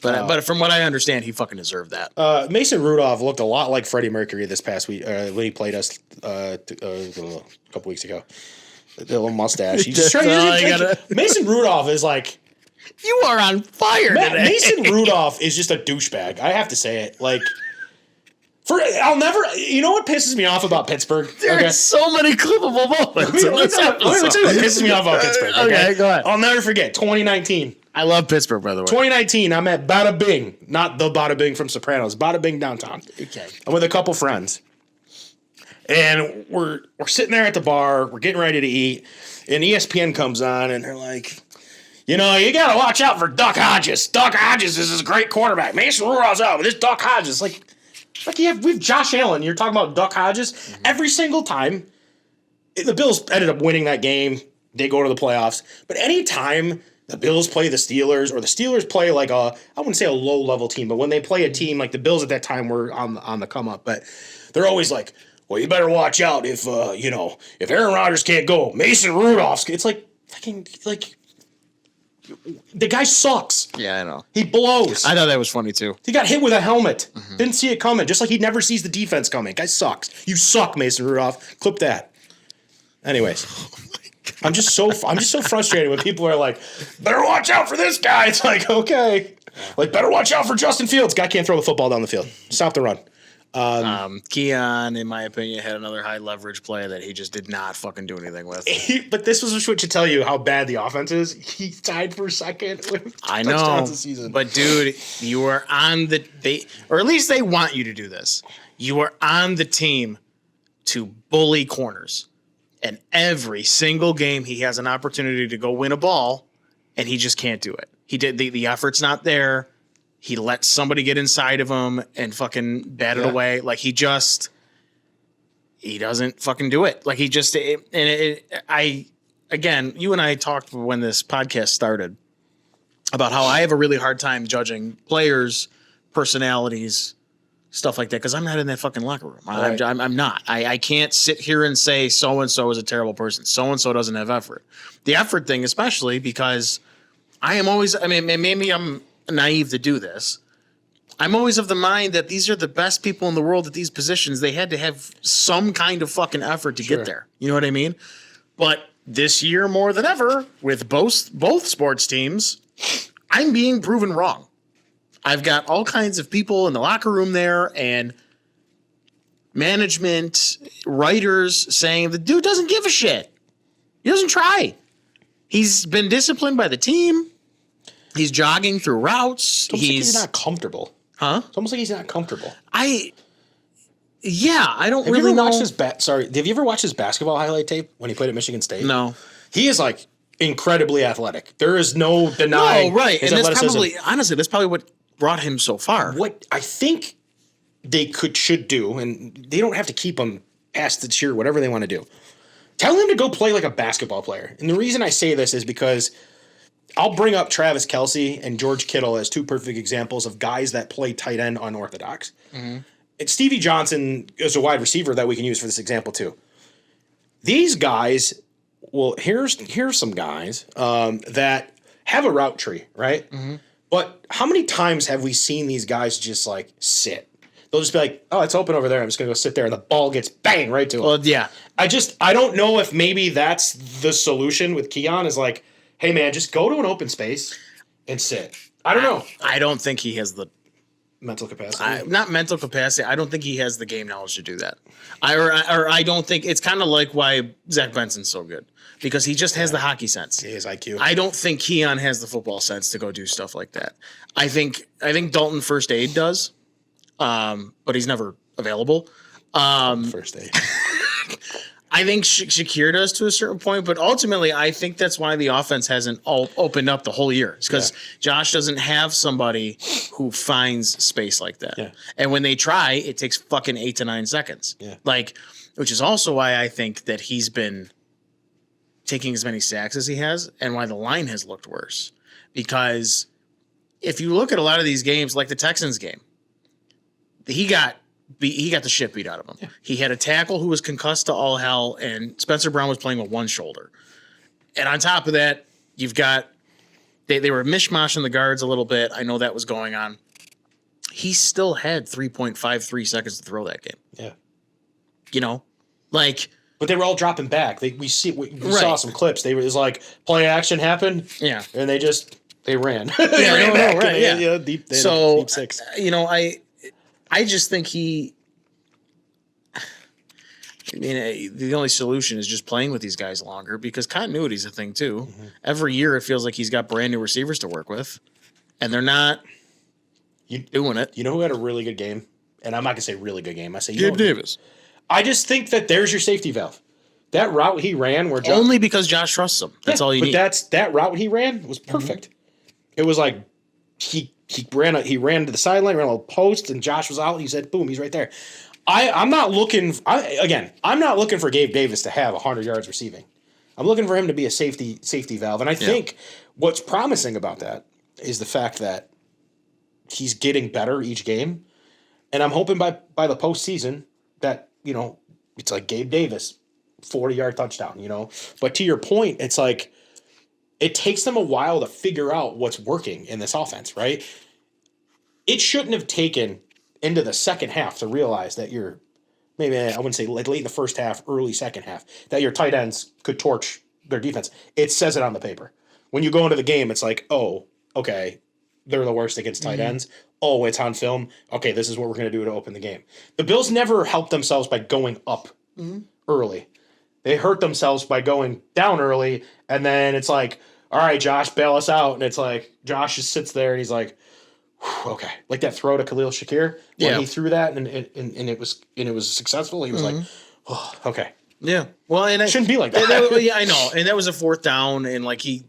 But from what I understand, he fucking deserved that. Mason Rudolph looked a lot like Freddie Mercury this past week when he played us a couple weeks ago. The little mustache. Mason Rudolph is like. You are on fire today. Mason Rudolph is just a douchebag. I have to say it. Like, I'll never. You know what pisses me off about Pittsburgh? There are so many clippable moments. Let me tell you what pisses me off about Pittsburgh. Okay, go ahead. I'll never forget 2019. I love Pittsburgh, by the way. 2019. I'm at Bada Bing, not the Bada Bing from Sopranos. Bada Bing downtown. Okay. I'm with a couple friends, and we're sitting there at the bar. We're getting ready to eat, and ESPN comes on, and they're like. You got to watch out for Duck Hodges. Duck Hodges is a great quarterback. Mason Rudolph's out, but this Duck Hodges, we have Josh Allen. You're talking about Duck Hodges. Mm-hmm. Every single time, the Bills ended up winning that game. They go to the playoffs. But any time the Bills play the Steelers, or the Steelers play like I wouldn't say a low-level team, but when they play a team like the Bills at that time were on the come-up, but they're always like, well, you better watch out if if Aaron Rodgers can't go, Mason Rudolph's. It's like fucking like the guy sucks. Yeah, I know. He blows. I thought that was funny too. He got hit with a helmet. Didn't see it coming. Just like he never sees the defense coming. Guy sucks. You suck, Mason Rudolph. Clip that. Anyways, I'm just so frustrated when people are like, better watch out for this guy. It's like, okay, like better watch out for Justin Fields. Guy can't throw the football down the field. Stop the run. Keon, in my opinion, had another high leverage play that he just did not fucking do anything with. But this was what should tell you how bad the offense is. He tied for second with I know, touchdowns this season. But dude, you are on or at least they want you to do this. You are on the team to bully corners, and every single game he has an opportunity to go win a ball, and he just can't do it. He did the effort's not there. He lets somebody get inside of him and fucking bat it away. Like he doesn't fucking do it. Like he just, again, you and I talked when this podcast started about how I have a really hard time judging players, personalities, stuff like that. Cause I'm not in that fucking locker room. Right. I'm not, I can't sit here and say so-and-so is a terrible person. So-and-so doesn't have effort. The effort thing, especially because I am always, I mean, maybe I'm naive to do this. I'm always of the mind that these are the best people in the world at these positions. They had to have some kind of fucking effort to get there. You know what I mean? But this year more than ever with both sports teams, I'm being proven wrong. I've got all kinds of people in the locker room there and management, writers saying the dude doesn't give a shit. He doesn't try. He's been disciplined by the team. He's jogging through routes. He's not comfortable. Huh? It's almost like he's not comfortable. I don't Have really you ever know. watched his have you ever watched his basketball highlight tape when he played at Michigan State? No. He is like incredibly athletic. There is no denying. No, right. his And that's athleticism. that's probably what brought him so far. What I think they should do, and they don't have to keep him past the cheer, whatever they want to do. Tell him to go play like a basketball player. And the reason I say this is because I'll bring up Travis Kelce and George Kittle as two perfect examples of guys that play tight end unorthodox. And Stevie Johnson is a wide receiver that we can use for this example too. These guys, well, here's some guys that have a route tree, right? But how many times have we seen these guys just like sit? They'll just be like, oh, it's open over there. I'm just going to go sit there. And the ball gets bang right to him. Well, yeah. I don't know if maybe that's the solution with Keon is like, hey, man, just go to an open space and sit. I don't know. I don't think he has the Mental capacity. not mental capacity. I don't think he has the game knowledge to do that. I don't think it's kind of like why Zach Benson's so good because he just has the hockey sense. His IQ. I don't think Keon has the football sense to go do stuff like that. I think Dalton First Aid does, but he's never available. First aid. I think Shakir does to a certain point, but ultimately, I think that's why the offense hasn't opened up the whole year. It's because Josh doesn't have somebody who finds space like that. Yeah. And when they try, it takes fucking 8 to 9 seconds. Yeah. Which is also why I think that he's been taking as many sacks as he has and why the line has looked worse. Because if you look at a lot of these games, like the Texans game, he got the shit beat out of him. Yeah. He had a tackle who was concussed to all hell, and Spencer Brown was playing with one shoulder. And on top of that, you've got they were mishmashing the guards a little bit. I know that was going on. He still had 3.53 seconds to throw that game. Yeah. You know, like. But they were all dropping back. We saw some clips. It was like play action happened. Yeah. And they ran. They ran back. Right, yeah. Deep six. I just think the only solution is just playing with these guys longer because continuity is a thing too. Mm-hmm. Every year it feels like he's got brand new receivers to work with, and they're not doing it. You know who had a really good game? And I'm not gonna say really good game. I say Gabe Davis. I just think that there's your safety valve. That route he ran where only because Josh trusts him. That's all you need. But that route he ran was perfect. Mm-hmm. It was like he ran to the sideline, ran a little post, and Josh was out. He said, "Boom, he's right there." I'm not looking for Gabe Davis to have 100 yards receiving. I'm looking for him to be a safety valve, and I think what's promising about that is the fact that he's getting better each game, and I'm hoping by the postseason that it's like Gabe Davis, 40-yard touchdown, you know? But to your point, it's like it takes them a while to figure out what's working in this offense, right? It shouldn't have taken into the second half to realize that you're maybe I wouldn't say like late in the first half, early second half, that your tight ends could torch their defense. It says it on the paper. When you go into the game, it's like, oh, okay, they're the worst against tight ends. Oh, it's on film. Okay, this is what we're going to do to open the game. The Bills never helped themselves by going up early. They hurt themselves by going down early, and then it's like, all right, Josh, bail us out. And it's like Josh just sits there and he's like, okay, like that throw to Khalil Shakir when he threw that and it was successful. He was like, oh, okay, yeah. Well, and it shouldn't be like that. Yeah, I know. And that was a fourth down, and like in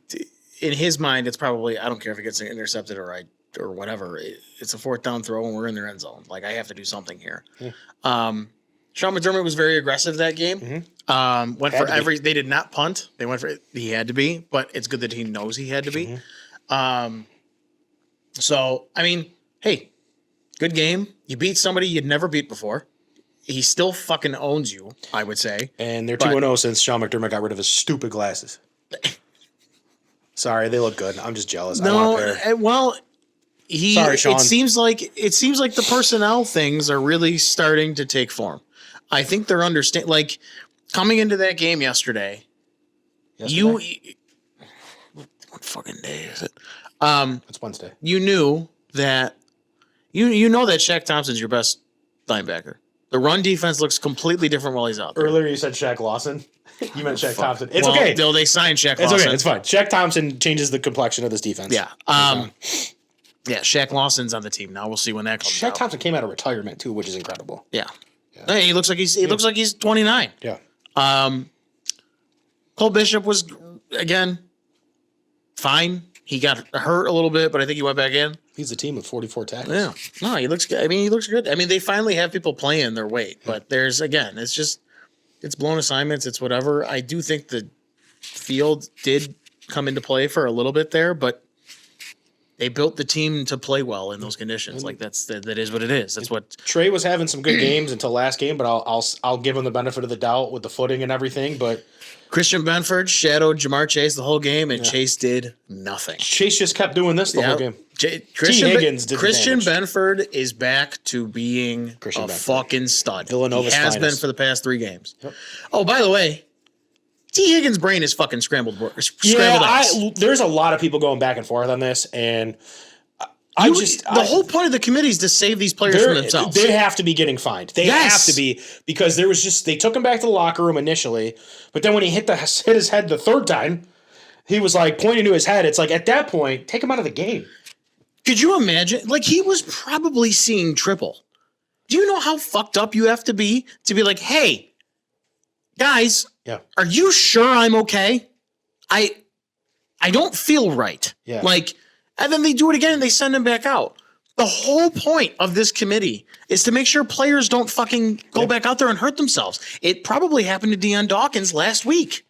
his mind, it's probably I don't care if it gets intercepted or whatever. It's a fourth down throw, and we're in their end zone. Like I have to do something here. Yeah. Sean McDermott was very aggressive that game. Went for every. They did not punt. They went for. He had to be, but it's good that he knows he had to be. So, I mean, hey, good game. You beat somebody you'd never beat before. He still fucking owns you, I would say. And they're 2-0 since Sean McDermott got rid of his stupid glasses. Sorry, they look good. I'm just jealous. No, well, Sorry, Sean. It seems like the personnel things are really starting to take form. I think they're like coming into that game yesterday. What fucking day is it? It's Wednesday. You knew that you know that Shaq Thompson's your best linebacker. The run defense looks completely different while he's out there. Earlier you said Shaq Lawson. You meant Shaq Thompson. It's okay. No, they signed Shaq Lawson. It's okay. It's fine. Shaq Thompson changes the complexion of this defense. Yeah. Yeah, Shaq Lawson's on the team now. We'll see when that comes out. Shaq Thompson came out of retirement too, which is incredible. Yeah. Hey, he looks like he's 29. Yeah. Cole Bishop was again fine. He got hurt a little bit, but I think he went back in. He's a team with 44 tackles. Yeah. No, he looks good. I mean, he looks good. I mean, they finally have people playing their weight, but it's blown assignments. It's whatever. I do think the field did come into play for a little bit there, but they built the team to play well in those conditions. Like that is what it is. That's what Trey was having some good games until last game, but I'll give him the benefit of the doubt with the footing and everything. But Christian Benford shadowed Jamar Chase the whole game, and Chase did nothing. Chase just kept doing this the whole game. Christian Benford is back to being a fucking stud. Villanova's he has been for the past 3 games. Yep. Oh, by the way, T. Higgins' brain is fucking scrambled. There's a lot of people going back and forth on this, and the whole point of the committee is to save these players from themselves. They have to be getting fined. They have to be, because they took him back to the locker room initially, but then when he hit his head the third time, he was like pointing to his head. It's like at that point, take him out of the game. Could you imagine? Like he was probably seeing triple. Do you know how fucked up you have to be like, hey, guys, are you sure I'm okay? I don't feel right. Yeah. Like, and then they do it again and they send him back out. The whole point of this committee is to make sure players don't fucking go back out there and hurt themselves. It probably happened to Deion Dawkins last week.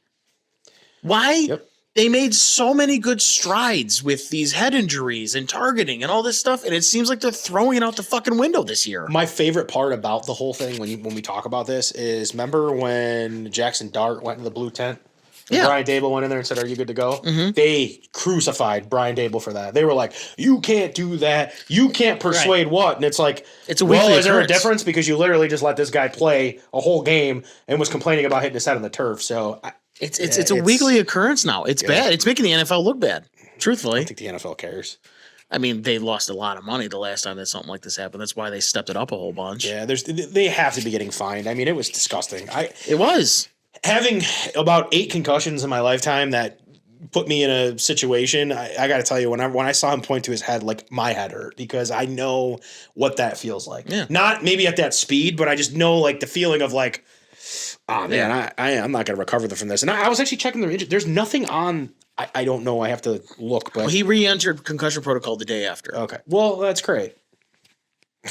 Why? Yep. They made so many good strides with these head injuries and targeting and all this stuff, and it seems like they're throwing it out the fucking window this year. My favorite part about the whole thing when we talk about this is, remember when Jackson Dart went in the blue tent? Yeah. Brian Dable went in there and said, "Are you good to go?" Mm-hmm. They crucified Brian Dable for that. They were like, "You can't do that. You can't persuade what?" And it's like, it's a weekly is there a difference? Because you literally just let this guy play a whole game and was complaining about hitting his head on the turf. So it's a weekly occurrence now. It's bad. It's making the NFL look bad. Truthfully, I don't think the NFL cares. I mean, they lost a lot of money the last time that something like this happened. That's why they stepped it up a whole bunch. Yeah, they have to be getting fined. I mean, it was disgusting. It was. Having about 8 concussions in my lifetime that put me in a situation, I got to tell you, when I saw him point to his head, like my head hurt, because I know what that feels like. Yeah. Not maybe at that speed, but I just know like the feeling of like, oh man, I'm not going to recover from this. And I was actually checking the injury. There's nothing on. I don't know. I have to look, but he re-entered concussion protocol the day after. Okay, well that's great.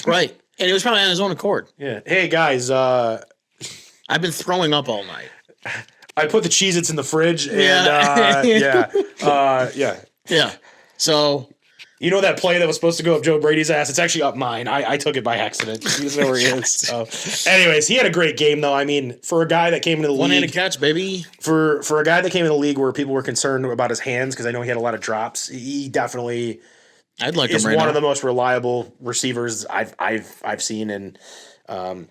Right, and it was probably on his own accord. Yeah. Hey guys, I've been throwing up all night. I put the Cheez-Its in the fridge and yeah. yeah. So You know that play that was supposed to go up Joe Brady's ass? It's actually up mine. I took it by accident. He doesn't know where he is. So, anyways, he had a great game, though. I mean, for a guy that came into the league. One-handed catch, baby. For a guy that came in the league where people were concerned about his hands, because I know he had a lot of drops, he definitely I'd like is him right one now. of the most reliable receivers I've seen. And I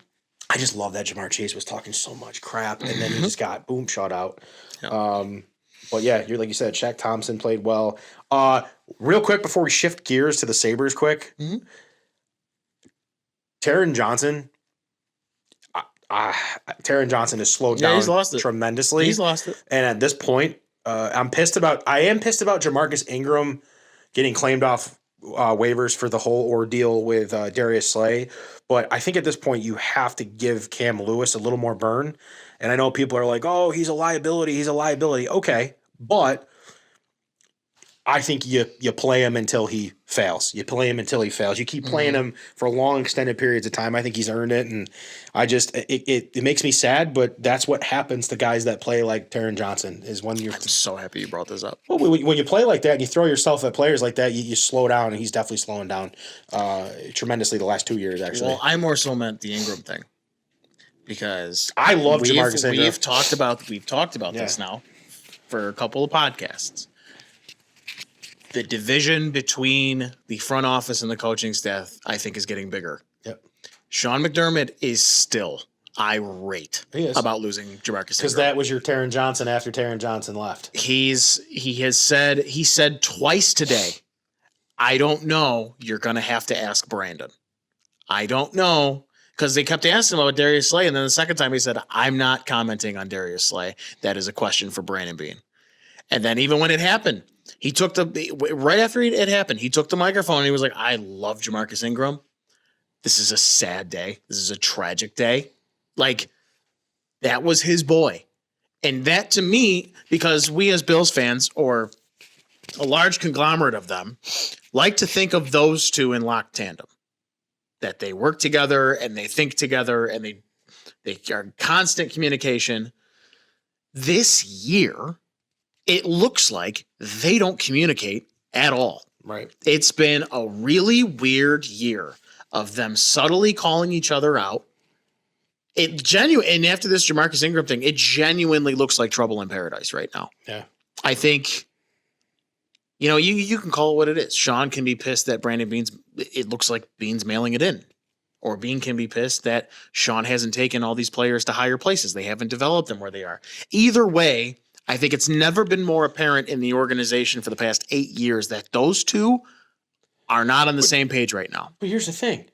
just love that Jamar Chase was talking so much crap, and then he just got boom shot out. Yeah. But yeah, you're like you said, Shaq Thompson played well. Real quick before we shift gears to the Sabres, Taron Johnson. Taron Johnson has slowed down tremendously. He's lost it. And at this point, I am pissed about Jamarcus Ingram getting claimed off waivers for the whole ordeal with Darius Slay. But I think at this point you have to give Cam Lewis a little more burn. And I know people are like, oh, he's a liability. Okay. But I think you play him until he fails. You keep playing him for long extended periods of time. I think he's earned it. And I just, it makes me sad, but that's what happens to guys that play like Taron Johnson is when you're. I'm so happy you brought this up. Well, when you play like that and you throw yourself at players like that, you slow down, and he's definitely slowing down tremendously the last 2 years, actually. Well, I more so meant the Ingram thing because I love Jamarcus Ingram. We've talked about this now for a couple of podcasts. The division between the front office and the coaching staff, I think, is getting bigger. Yep. Sean McDermott is still irate about losing Jamarcus Ingram. Because that was your Taron Johnson after Taron Johnson left. He said twice today, I don't know. You're going to have to ask Brandon. I don't know. Because they kept asking about Darius Slay, and then the second time he said, I'm not commenting on Darius Slay. That is a question for Brandon Bean. And then even when it happened, he took right after it happened, he took the microphone and he was like, I love Jamarcus Ingram. This is a sad day. This is a tragic day. Like, that was his boy. And that to me, because we as Bills fans, or a large conglomerate of them, like to think of those two in locked tandem. That they work together and they think together and they are in constant communication. This year, it looks like they don't communicate at all. Right. It's been a really weird year of them subtly calling each other out. And after this Jamarcus Ingram thing, it genuinely looks like trouble in paradise right now. Yeah. I think, you can call it what it is. Sean can be pissed that Brandon Bean's, it looks like Bean's mailing it in. Or Bean can be pissed that Sean hasn't taken all these players to higher places. They haven't developed them where they are. Either way, I think it's never been more apparent in the organization for the past 8 years that those two are not on the same page right now. But here's the thing.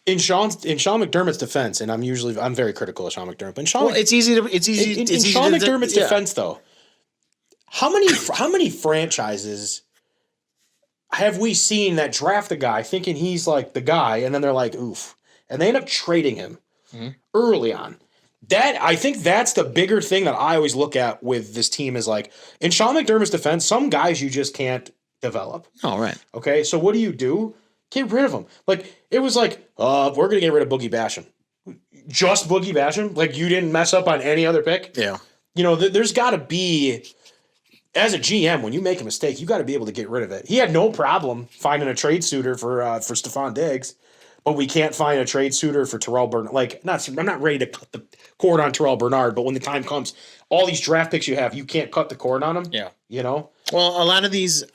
In Sean McDermott's defense, and I'm very critical of Sean McDermott. But it's easy in Sean McDermott's defense, though, how many franchises have we seen that draft a guy thinking he's like the guy, and then they're like, oof, and they end up trading him early on? I think that's the bigger thing that I always look at with this team is like, in Sean McDermott's defense, some guys you just can't develop. Oh, right. Okay, so what do? Get rid of them. Like, it was like, we're going to get rid of Boogie Basham. Just Boogie Basham? Like, you didn't mess up on any other pick? Yeah. There's got to be, as a GM, when you make a mistake, you got to be able to get rid of it. He had no problem finding a trade suitor for Stephon Diggs, but we can't find a trade suitor for Terrell Bernard. Like, I'm not ready to cut the cord on Terrell Bernard, but when the time comes, all these draft picks you have, you can't cut the cord on them. Yeah. Well, a lot of these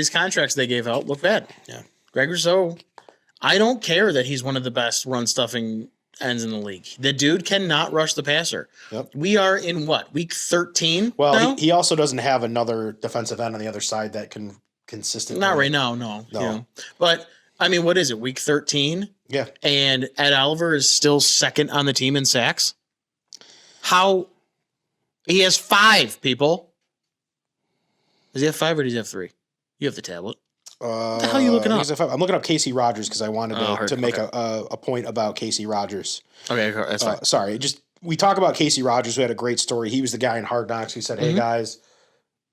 contracts they gave out look bad. Yeah. Greg Rousseau, I don't care that he's one of the best run stuffing ends in the league. The dude cannot rush the passer. Yep. We are in week 13? Well, he also doesn't have another defensive end on the other side that can consistently. Not right now, no. But I mean, what is it? Week 13? Yeah. And Ed Oliver is still second on the team in sacks. How? He has 5 people. Does he have 5 or does he have 3? You have the tablet. What the hell are you looking up? I'm looking up Casey Rogers because I wanted to make a point about Casey Rogers. Okay, that's fine. Sorry, we talk about Casey Rogers, who had a great story. He was the guy in Hard Knocks who said, "Hey guys,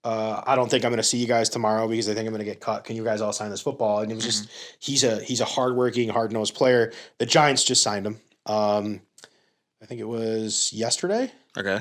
I don't think I'm going to see you guys tomorrow because I think I'm going to get cut. Can you guys all sign this football?" And it was just he's a hardworking, hard-nosed player. The Giants just signed him. I think it was yesterday. Okay.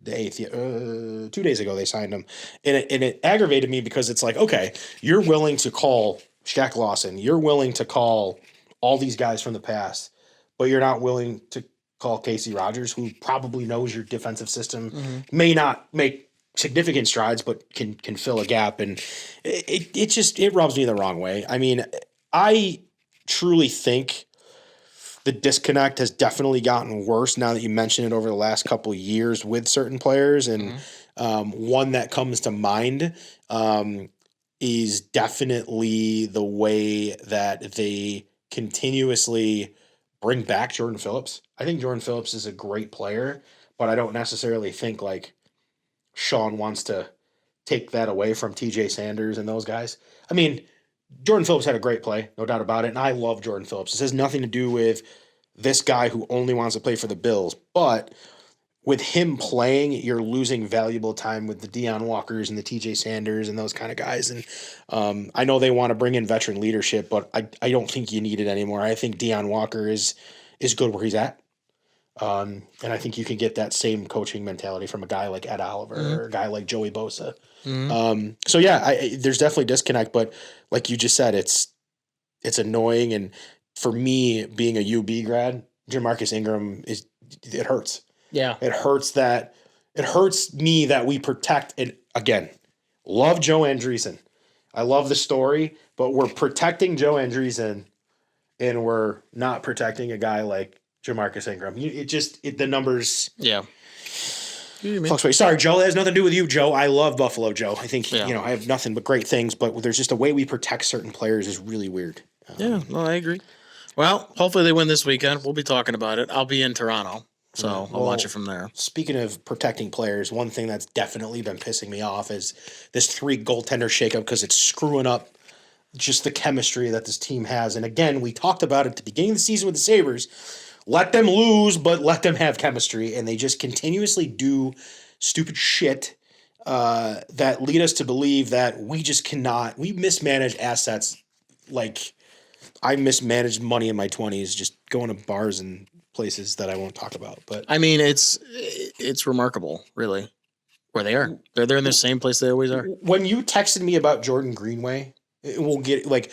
the 8th, 2 days ago they signed him, and it aggravated me because it's like, okay, you're willing to call Shaq Lawson, you're willing to call all these guys from the past, but you're not willing to call Casey Rogers, who probably knows your defensive system, may not make significant strides, but can fill a gap, and it rubs me the wrong way. I mean, I truly think the disconnect has definitely gotten worse now that you mention it over the last couple of years with certain players. And one that comes to mind is definitely the way that they continuously bring back Jordan Phillips. I think Jordan Phillips is a great player, but I don't necessarily think like Sean wants to take that away from TJ Sanders and those guys. I mean, Jordan Phillips had a great play, no doubt about it, and I love Jordan Phillips. This has nothing to do with this guy who only wants to play for the Bills, but with him playing, you're losing valuable time with the Deion Walkers and the TJ Sanders and those kind of guys. And I know they want to bring in veteran leadership, but I don't think you need it anymore. I think Deion Walker is good where he's at. And I think you can get that same coaching mentality from a guy like Ed Oliver or a guy like Joey Bosa. So yeah, there's definitely disconnect, but like you just said, it's annoying. And for me, being a UB grad, Jamarcus Ingram it hurts. Yeah, it hurts me that we protect it again. Love Joe Andreessen. I love the story, but we're protecting Joe Andreessen, and we're not protecting a guy like Jamarcus Ingram. The numbers. Yeah. Fluctuate. Sorry, Joe. That has nothing to do with you, Joe. I love Buffalo Joe. I think I have nothing but great things, but there's just a way we protect certain players is really weird. I agree. Well, hopefully they win this weekend. We'll be talking about it. I'll be in Toronto, so I'll watch it from there. Speaking of protecting players, one thing that's definitely been pissing me off is this 3 goaltender shakeup because it's screwing up just the chemistry that this team has. And again, we talked about it at the beginning of the season with the Sabres. Let them lose, but let them have chemistry. And they just continuously do stupid shit that lead us to believe that we just cannot. We mismanage assets like I mismanaged money in my 20s, just going to bars and places that I won't talk about. But I mean, it's remarkable, really, where they are. They're in the same place they always are. When you texted me about Jordan Greenway, we'll get like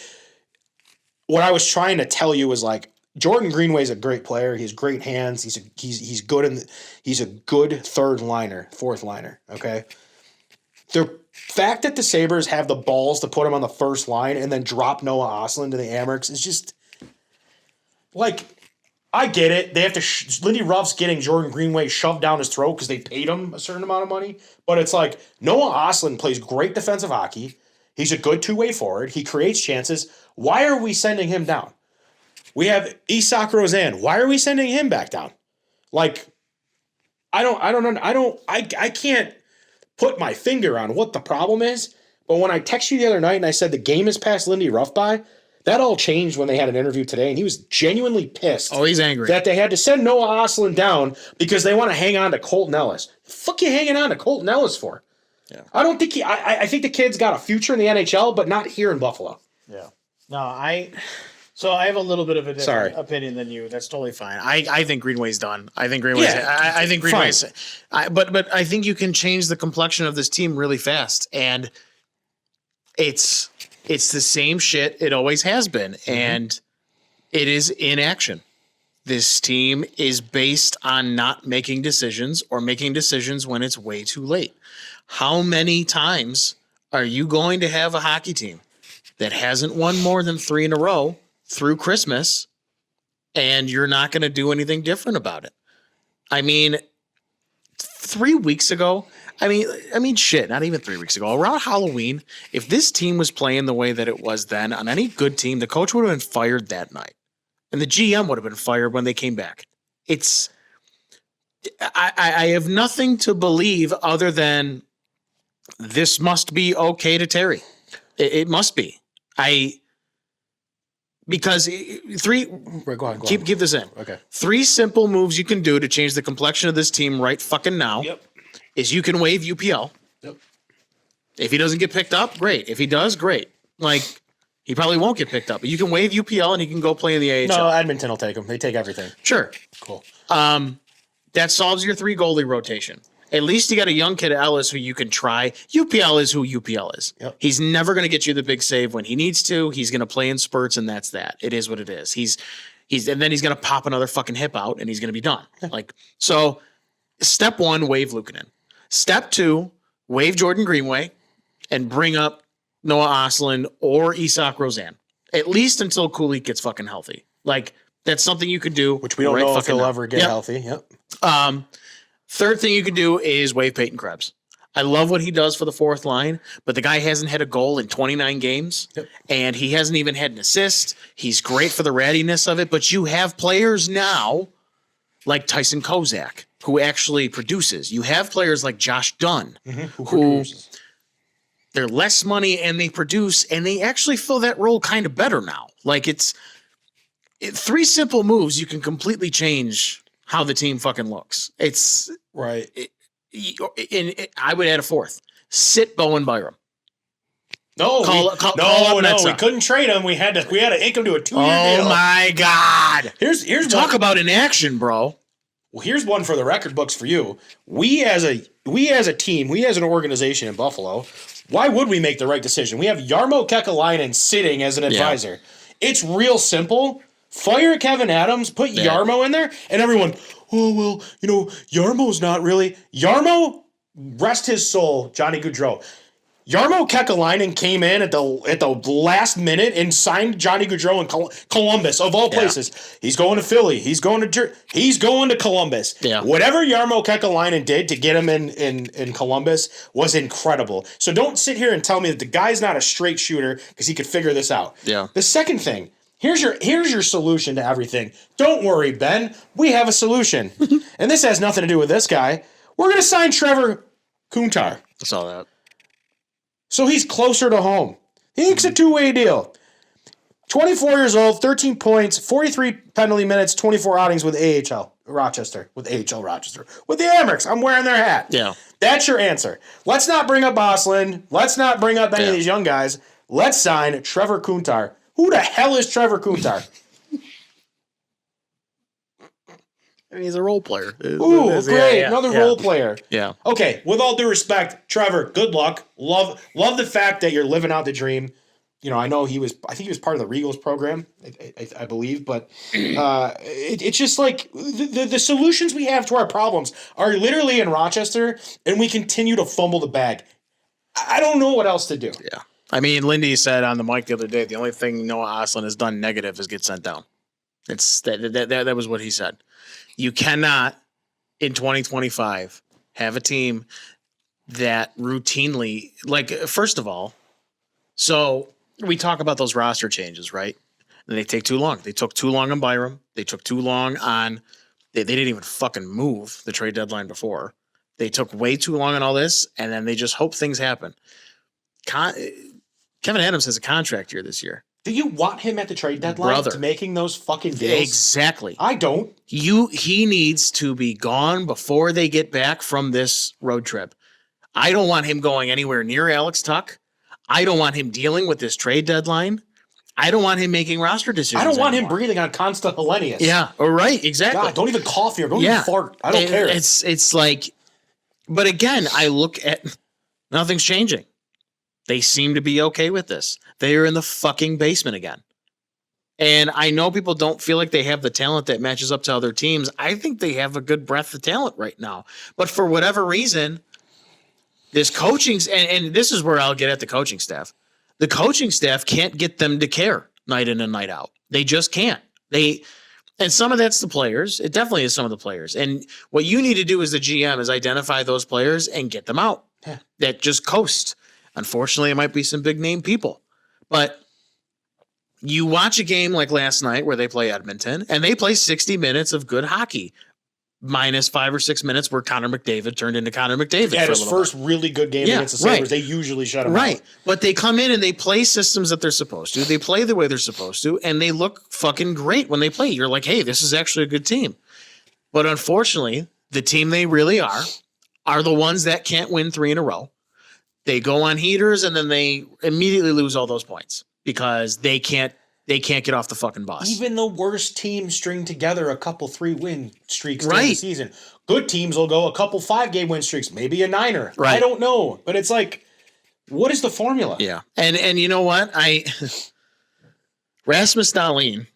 what I was trying to tell you was like Jordan Greenway's a great player. He has great hands. He's good he's a good fourth liner. Okay. The fact that the Sabres have the balls to put him on the first line and then drop Noah Ostlund to the Amerks is just like, I get it. They have to, Lindy Ruff's getting Jordan Greenway shoved down his throat because they paid him a certain amount of money. But it's like Noah Ostlund plays great defensive hockey. He's a good two-way forward. He creates chances. Why are we sending him down? We have Isak Rozan. Why are we sending him back down? Like, I can't put my finger on what the problem is. But when I texted you the other night and I said the game has passed Lindy Ruff by, that all changed when they had an interview today, and he was genuinely pissed. Oh, he's angry that they had to send Noah Ostlund down because they want to hang on to Colton Ellis. The fuck you hanging on to Colton Ellis for? Yeah, I don't think I think the kid's got a future in the NHL, but not here in Buffalo. Yeah, no, So I have a little bit of a different opinion than you. That's totally fine. I think Greenway's done. I think Greenway's. Yeah, I think Greenway's. But I think you can change the complexion of this team really fast, and it's the same shit it always has been, and it is inaction. This team is based on not making decisions or making decisions when it's way too late. How many times are you going to have a hockey team that hasn't won more than 3 in a row through Christmas, and you're not going to do anything different about it? I mean, 3 weeks ago, I mean, shit, not even 3 weeks ago, around Halloween, if this team was playing the way that it was then on any good team, the coach would have been fired that night, and the GM would have been fired when they came back. I have nothing to believe other than this must be okay to Terry. It must be. Because Go on. Keep this in. Okay. 3 simple moves you can do to change the complexion of this team right fucking now. Yep. Is you can waive UPL. Yep. If he doesn't get picked up, great. If he does, great. Like, he probably won't get picked up, but you can waive UPL and he can go play in the AHL. No, Edmonton will take him. They take everything. Sure. Cool. That solves your 3 goalie rotation. At least you got a young kid Ellis who you can try. UPL is who UPL is. Yep. He's never going to get you the big save when he needs to. He's going to play in spurts, and that's that. It is what it is. And then he's going to pop another fucking hip out, and he's going to be done. So step one, waive Luukkonen. Step two, waive Jordan Greenway and bring up Noah Ostlund or Isak Rosen, at least until Kulich gets fucking healthy. That's something you could do. Which we don't know if he'll ever get healthy. Yep. Third thing you could do is waive Peyton Krebs. I love what he does for the fourth line, but the guy hasn't had a goal in 29 games, and he hasn't even had an assist. He's great for the rattiness of it, but you have players now like Tyson Kozak, who actually produces. You have players like Josh Dunn, who they're less money and they produce, and they actually fill that role kind of better now. It's three simple moves, you can completely change how the team fucking looks. It's right. I would add a fourth. Sit Bowen Byram. No, we couldn't trade him. We had to ink him to a 2-year deal. Oh my God. Here's talk about inaction, bro. Well, here's one for the record books for you. We as a team, we as an organization in Buffalo, why would we make the right decision? We have Jarmo Kekalainen sitting as an advisor. It's real simple. Fire Kevin Adams, put Jarmo in there, and everyone, Jarmo's not really. Jarmo, rest his soul, Johnny Gaudreau. Jarmo Kekalainen came in at the last minute and signed Johnny Gaudreau in Columbus, of all places. He's going to Philly. He's going to Columbus. Yeah. Whatever Jarmo Kekalainen did to get him in Columbus was incredible. So don't sit here and tell me that the guy's not a straight shooter because he could figure this out. Yeah. The second thing, here's your solution to everything. Don't worry, Ben. We have a solution. And this has nothing to do with this guy. We're going to sign Trevor Kuntar. I saw that. So he's closer to home. He makes a two-way deal. 24 years old, 13 points, 43 penalty minutes, 24 outings with AHL Rochester. With the Amerks. I'm wearing their hat. Yeah. That's your answer. Let's not bring up Ostlund. Let's not bring up any of these young guys. Let's sign Trevor Kuntar. Who the hell is Trevor Kuntar? He's a role player. Ooh, great. Another role player. Yeah. Okay, with all due respect, Trevor, good luck. Love the fact that you're living out the dream. I know I think he was part of the Regals program, I believe, but it's just like the solutions we have to our problems are literally in Rochester, and we continue to fumble the bag. I don't know what else to do. Yeah. I mean, Lindy said on the mic the other day, the only thing Noah Ostlund has done negative is get sent down. That was what he said. You cannot, in 2025, have a team that routinely, first of all, so we talk about those roster changes, right? And they take too long. They took too long on Byram. They took too long on, they didn't even fucking move the trade deadline before. They took way too long on all this, and then they just hope things happen. Kevin Adams has a contract year this year. Do you want him at the trade deadline to making those fucking deals? Exactly. I don't. He needs to be gone before they get back from this road trip. I don't want him going anywhere near Alex Tuck. I don't want him dealing with this trade dedeadline. I don't want him making roster decisions. I don't want him breathing on Consta Hellenius. Yeah, all right, exactly. God, don't even cough here. Don't even fart. I don't care. It's like, but again, I look at nothing's changing. They seem to be okay with this. They are in the fucking basement again. And I know people don't feel like they have the talent that matches up to other teams. I think they have a good breadth of talent right now. But for whatever reason, this coaching, and this is where I'll get at the coaching staff. The coaching staff can't get them to care night in and night out. They just can't. And some of that's the players. It definitely is some of the players. And what you need to do as the GM is identify those players and get them out. Yeah. That just coast. Unfortunately, it might be some big name people. But you watch a game like last night where they play Edmonton, and they play 60 minutes of good hockey, minus 5 or 6 minutes where Connor McDavid turned into Connor McDavid. Yeah, his first really good game against the Sabres, they usually shut him out. Right, but they come in and they play systems that they're supposed to. They play the way they're supposed to, and they look fucking great when they play. You're like, hey, this is actually a good team. But unfortunately, the team they really are the ones that can't win 3 in a row. They go on heaters, and then they immediately lose all those points because they can't they can't get off the fucking bus. Even the worst teams string together a couple 3-win streaks during the Right. season. Good teams will go a couple 5-game win streaks, maybe a 9er. Right. I don't know, but it's like, what is the formula? Yeah, and you know what? Rasmus Dahlin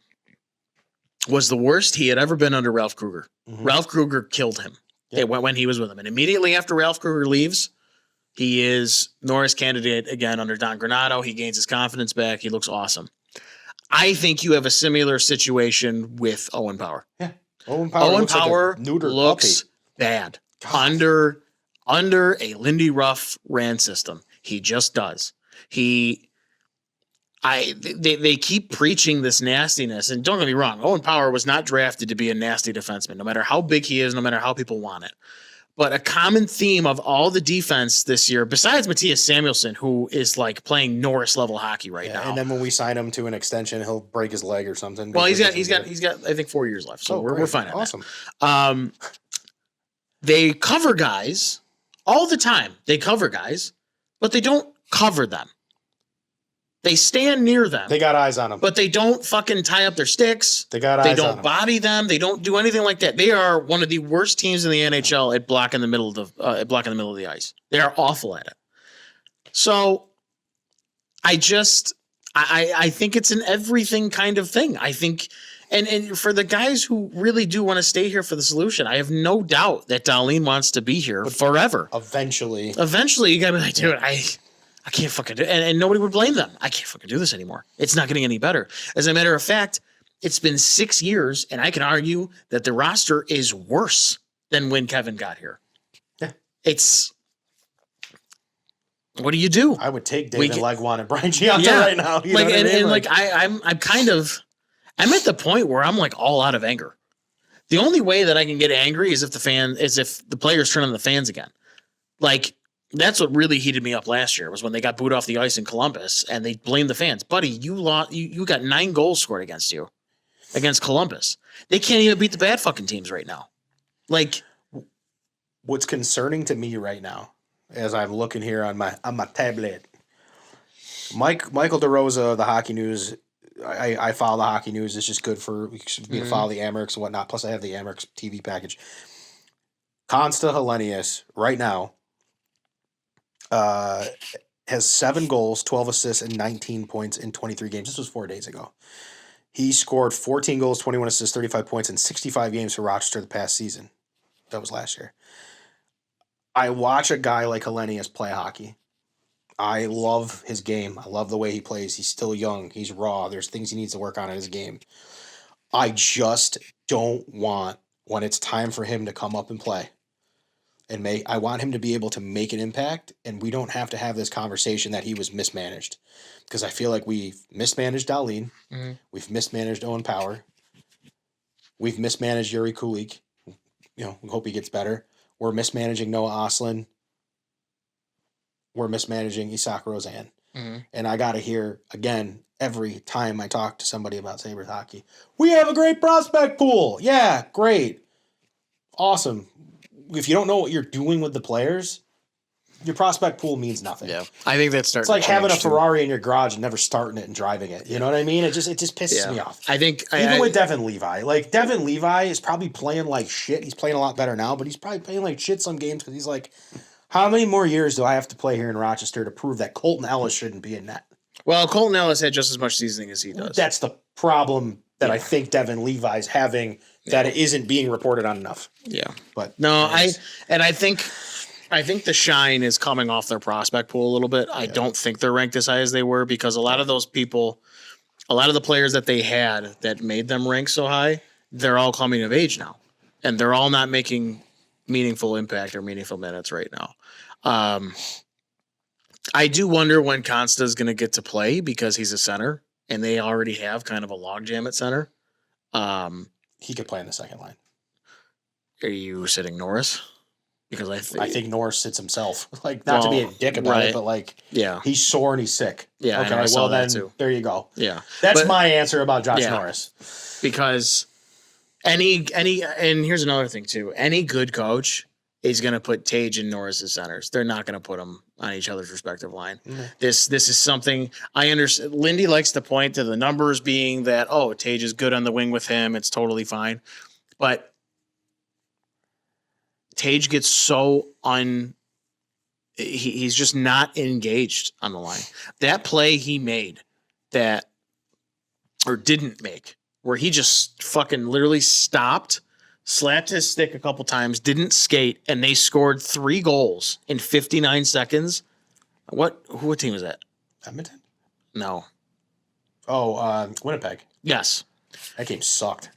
was the worst he had ever been under Ralph Kruger. Mhm. Ralph Kruger killed him when he was with him. And immediately after Ralph Kruger leaves, he is Norris candidate again under Don Granato. He gains his confidence back. He looks awesome. I think you have a similar situation with Owen Power. Yeah. Owen Power looks bad under a Lindy Ruff ran system. He just does. They keep preaching this nastiness, and don't get me wrong, Owen Power was not drafted to be a nasty defenseman, no matter how big he is, no matter how people want it. But a common theme of all the defense this year, besides Matthias Samuelsson, who is like playing Norris level hockey right now. And then when we sign him to an extension, he'll break his leg or something. Well, he's got I think 4 years left, so we're fine. Awesome. They cover guys all the time. They cover guys, but they don't cover them. They stand near them. They got eyes on them. But they don't fucking tie up their sticks. They got eyes on them. They don't body them. They don't do anything like that. They are one of the worst teams in the NHL at blocking the middle of the ice. They are awful at it. So I think it's an everything kind of thing. I think and for the guys who really do want to stay here for the solution, I have no doubt that Dahlin wants to be here forever. Eventually, you gotta be like, dude, I can't fucking do it. And nobody would blame them. I can't fucking do this anymore. It's not getting any better. As a matter of fact, it's been 6 years, and I can argue that the roster is worse than when Kevin got here. Yeah. What do you do? I would take David Legwan and Brian Giunta right now. You know what I mean? I'm at the point where I'm like all out of anger. The only way that I can get angry is if the players turn on the fans again. Like, that's what really heated me up last year was when they got booed off the ice in Columbus and they blamed the fans. Buddy, you got 9 goals scored against Columbus. They can't even beat the bad fucking teams right now. Like, what's concerning to me right now, as I'm looking here on my tablet, Michael DeRosa of the Hockey News. I follow the Hockey News. It's just good for me to follow the Amerks and whatnot. Plus, I have the Amerks TV package. Consta Hellenius right now has 7 goals, 12 assists, and 19 points in 23 games. This was 4 days ago. He scored 14 goals, 21 assists, 35 points in 65 games for Rochester the past season. That was last year. I watch a guy like Hellenius play hockey. I love his game. I love the way he plays. He's still young. He's raw. There's things he needs to work on in his game. I just don't want, when it's time for him to come up and play, I want him to be able to make an impact, and we don't have to have this conversation that he was mismanaged, because I feel like we've mismanaged Dahlin, we've mismanaged Owen Power, we've mismanaged Yuri Kulik. We hope he gets better. We're mismanaging Noah Oslin. We're mismanaging Isak Rozan. And I got to hear, again, every time I talk to somebody about Sabres hockey, we have a great prospect pool. Yeah, great. Awesome. If you don't know what you're doing with the players, your prospect pool means nothing. Yeah, I think that's starting. It's like having a Ferrari in your garage and never starting it and driving it. You know what I mean? It just pisses me off. I think even with Devin Levi, like Devin Levi is probably playing like shit. He's playing a lot better now, but he's probably playing like shit some games because he's like, how many more years do I have to play here in Rochester to prove that Colton Ellis shouldn't be in net? Well, Colton Ellis had just as much seasoning as he does. That's the problem that I think Devin Levi's having that it isn't being reported on enough. Yeah. But no, I think the shine is coming off their prospect pool a little bit. I don't think they're ranked as high as they were because a lot of those people, a lot of the players that they had that made them rank so high, they're all coming of age now. And they're all not making meaningful impact or meaningful minutes right now. I do wonder when Consta is going to get to play because he's a center and they already have kind of a logjam at center. He could play in the second line. Are you sitting Norris? Because I think Norris sits himself. Like, not to be a dick about it, but like, he's sore and he's sick. Yeah, okay, well then there you go. Yeah, that's my answer about Josh Norris. Because any and here's another thing too. Any good coach is going to put Tage and Norris as centers. They're not going to put them on each other's respective line. Mm-hmm. This is something I understand. Lindy likes to point to the numbers being that, oh, Tage is good on the wing with him. It's totally fine. But Tage gets so he's just not engaged on the line. That play he made didn't make, where he just fucking literally stopped, slapped his stick a couple times, didn't skate, and they scored 3 goals in 59 seconds. What team was that? Edmonton? No. Oh, Winnipeg. Yes. That game sucked.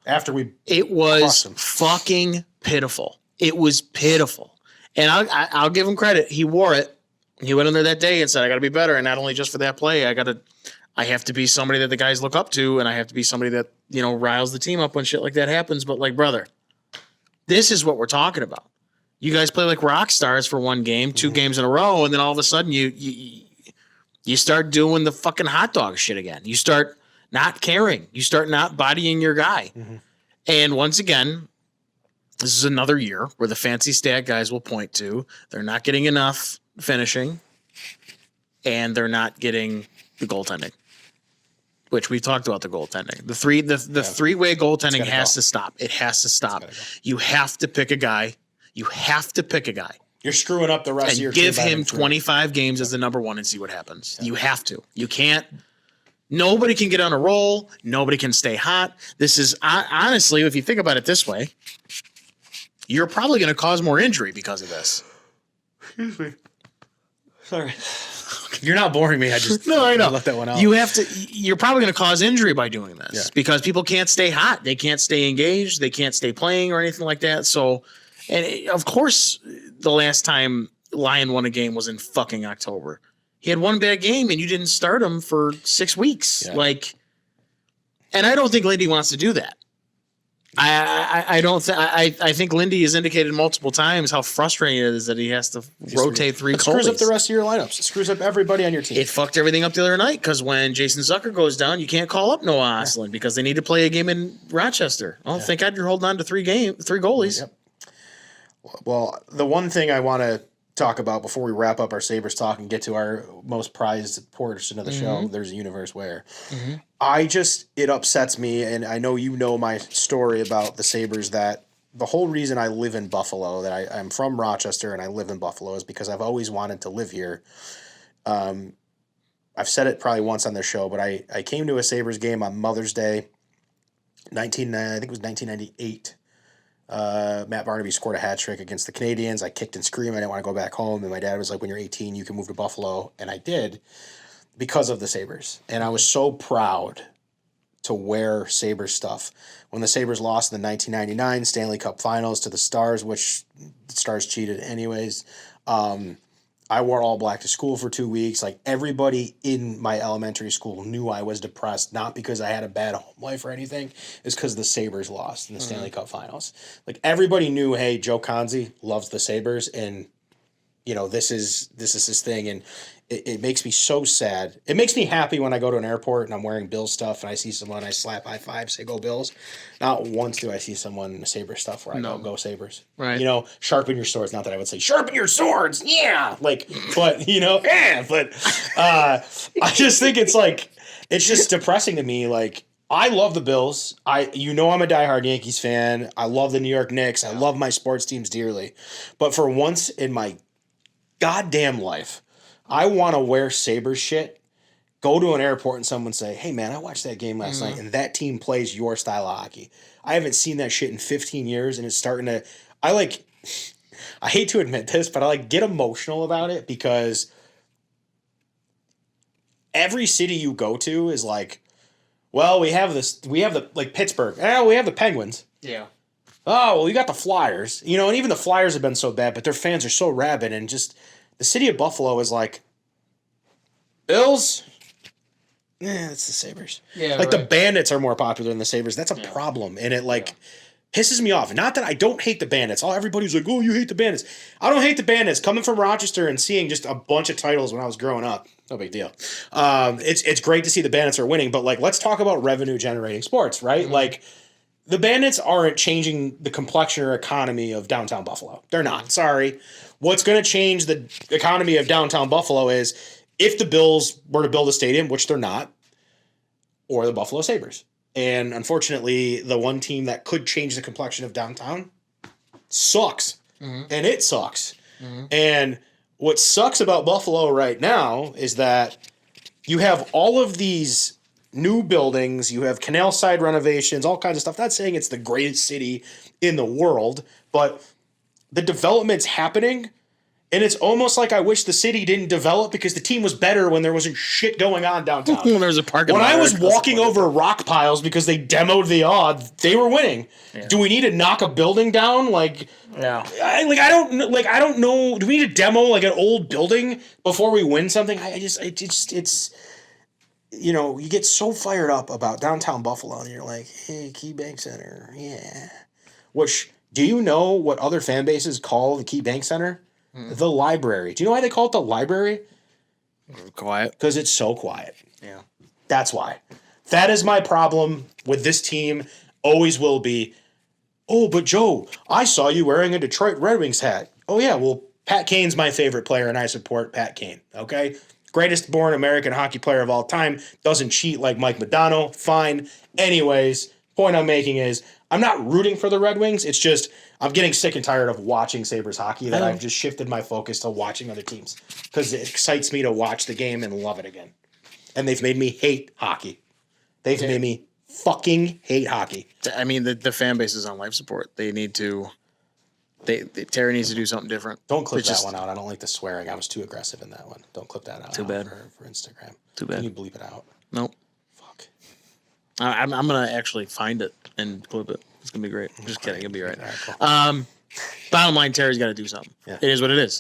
It was fucking pitiful. It was pitiful. And I'll give him credit. He wore it. He went in there that day and said, I got to be better. And not only just for that play, I have to be somebody that the guys look up to, and I have to be somebody that, riles the team up when shit like that happens. But, like, brother, this is what we're talking about. You guys play like rock stars for one game, 2 games in a row, and then all of a sudden you start doing the fucking hot dog shit again. You start not caring. You start not bodying your guy. Mm-hmm. And once again, this is another year where the fancy stat guys will point to they're not getting enough finishing, and they're not getting the goaltending. Which we talked about the goaltending. The three-way goaltending has to stop. It has to stop. You have to pick a guy. You're screwing up the rest of your team. Give him 25 games as the number one and see what happens. Yeah. You have to. You can't. Nobody can get on a roll. Nobody can stay hot. This is honestly, if you think about it this way, you're probably going to cause more injury because of this. Excuse me. Sorry. You're not boring me. I know. Left that one out. You're probably going to cause injury by doing this because people can't stay hot. They can't stay engaged. They can't stay playing or anything like that. So, of course, the last time Lion won a game was in fucking October. He had one bad game and you didn't start him for 6 weeks. Yeah. And I don't think Lindy wants to do that. I think Lindy has indicated multiple times how frustrating it is that he has to rotate 3 goalies. It screws up the rest of your lineups. It screws up everybody on your team. It fucked everything up the other night because when Jason Zucker goes down, you can't call up Noah Ostlund because they need to play a game in Rochester. Oh, thank God you're holding on to 3 goalies. Yep. Well, the one thing I want to talk about before we wrap up our Sabres talk and get to our most prized portion of the show, there's a universe where it upsets me, and I know you know my story about the Sabres, that the whole reason I live in Buffalo, that I'm from Rochester and I live in Buffalo, is because I've always wanted to live here. I've said it probably once on this show, but I came to a Sabres game on Mother's Day, I think it was 1998. Matt Barnaby scored a hat trick against the Canadiens. I kicked and screamed. I didn't want to go back home. And my dad was like, when you're 18, you can move to Buffalo. And I did because of the Sabres. And I was so proud to wear Sabres stuff. When the Sabres lost in the 1999 Stanley Cup Finals to the Stars, which the Stars cheated anyways, I wore all black to school for 2 weeks. Like, everybody in my elementary school knew I was depressed, not because I had a bad home life or anything. It's because the Sabres lost in the Stanley Cup Finals. Like, everybody knew, hey, Joe Conzi loves the Sabres, and this is his thing. And it makes me so sad. It makes me happy when I go to an airport and I'm wearing Bills stuff and I see someone, I slap high five, say go Bills. Not once do I see someone in Sabres stuff where I go Sabres. Right. Sharpen your swords. Not that I would say sharpen your swords. Yeah. But I just think it's just depressing to me. Like, I love the Bills. I'm a diehard Yankees fan. I love the New York Knicks. I love my sports teams dearly. But for once in my goddamn life, I want to wear Sabres shit, go to an airport and someone say, hey, man, I watched that game last night and that team plays your style of hockey. I haven't seen that shit in 15 years and it's starting to – I hate to admit this, but I get emotional about it because every city you go to is like, well, we have Pittsburgh. We have the Penguins. Yeah. Oh, well, you got the Flyers. And even the Flyers have been so bad, but their fans are so rabid, and just – the city of Buffalo is like, Bills? It's the Sabres. Yeah, the Bandits are more popular than the Sabres. That's a problem. And it pisses me off. Not that I don't hate the Bandits. Everybody's like, oh, you hate the Bandits. I don't hate the Bandits. Coming from Rochester and seeing just a bunch of titles when I was growing up, no big deal. It's great to see the Bandits are winning, but let's talk about revenue generating sports, right? Mm-hmm. the Bandits aren't changing the complexion or economy of downtown Buffalo. They're not. Sorry. What's going to change the economy of downtown Buffalo is if the Bills were to build a stadium, which they're not, or the Buffalo Sabres. And unfortunately, the one team that could change the complexion of downtown sucks. And it sucks. And what sucks about Buffalo right now is that you have all of these new buildings, you have canal side renovations, all kinds of stuff. Not saying it's the greatest city in the world, but the development's happening. And it's almost like I wish the city didn't develop because the team was better when there wasn't shit going on downtown. When there was a parking When lot I was right across the walking park. over rock piles because they demoed the odd, they were winning. Yeah. Do we need to knock a building down? Yeah. I don't know. Do we need to demo like an old building before we win something? It's you get so fired up about downtown Buffalo and you're like, hey, Key Bank Center, yeah. Which, do you know what other fan bases call the Key Bank Center? The library. Do you know why they call it the library? Quiet. Because it's so quiet. Yeah. That's why. That is my problem with this team. Always will be. Oh, but Joe, I saw you wearing a Detroit Red Wings hat. Oh, yeah. Well, Pat Kane's my favorite player, and I support Pat Kane. Okay? Greatest born American hockey player of all time. Doesn't cheat like Mike Modano. Fine. Anyways, point I'm making is I'm not rooting for the Red Wings. It's just I'm getting sick and tired of watching Sabres hockey that I've just shifted my focus to watching other teams because it excites me to watch the game and love it again. And they've made me hate hockey. They've made me fucking hate hockey. I mean, the fan base is on life support. They need to. Terry needs to do something different. Don't clip that one out. I don't like the swearing. I was too aggressive in that one. Don't clip that out. Too bad. For Instagram. Too bad. Can you bleep it out? Nope. Fuck. I'm gonna actually find it and clip it. It's gonna be great. Just kidding. It'll be right. All right, cool. Bottom line, Terry's got to do something. Yeah. It is what it is.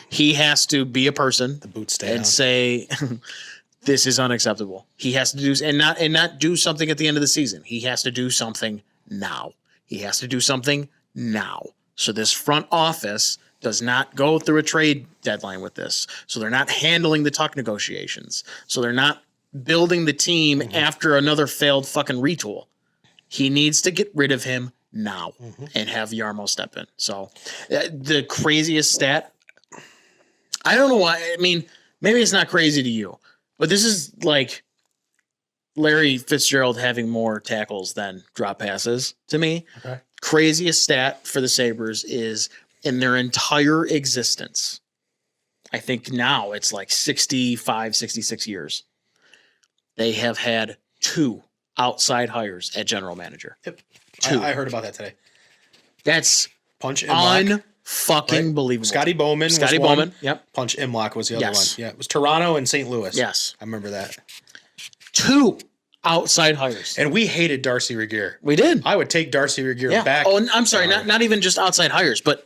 He has to be a person The boots stay and on. say, "This is unacceptable." He has to do and not do something at the end of the season. He has to do something now. He has to do something now. So this front office does not go through a trade deadline with this. So they're not handling the tuck negotiations. So they're not building the team after another failed fucking retool. He needs to get rid of him now and have Yarmo step in. So the craziest stat, I don't know why. I mean, maybe it's not crazy to you, but this is like Larry Fitzgerald having more tackles than drop passes to me. Okay. Craziest stat for the Sabres is in their entire existence. I think now it's like 65, 66 years. They have had 2 outside hires at general manager. Yep. 2. I heard about that today. That's Punch Imlach. unfucking believable. Scotty Bowman. Scotty was one. Bowman. Yep. Punch Imlach was the other Yes. one. Yeah, it was Toronto and St. Louis. Yes. I remember that. 2 outside hires. And we hated Darcy Regier. We did. I would take Darcy Regier Yeah. back. Oh, and I'm sorry, not even just outside hires, but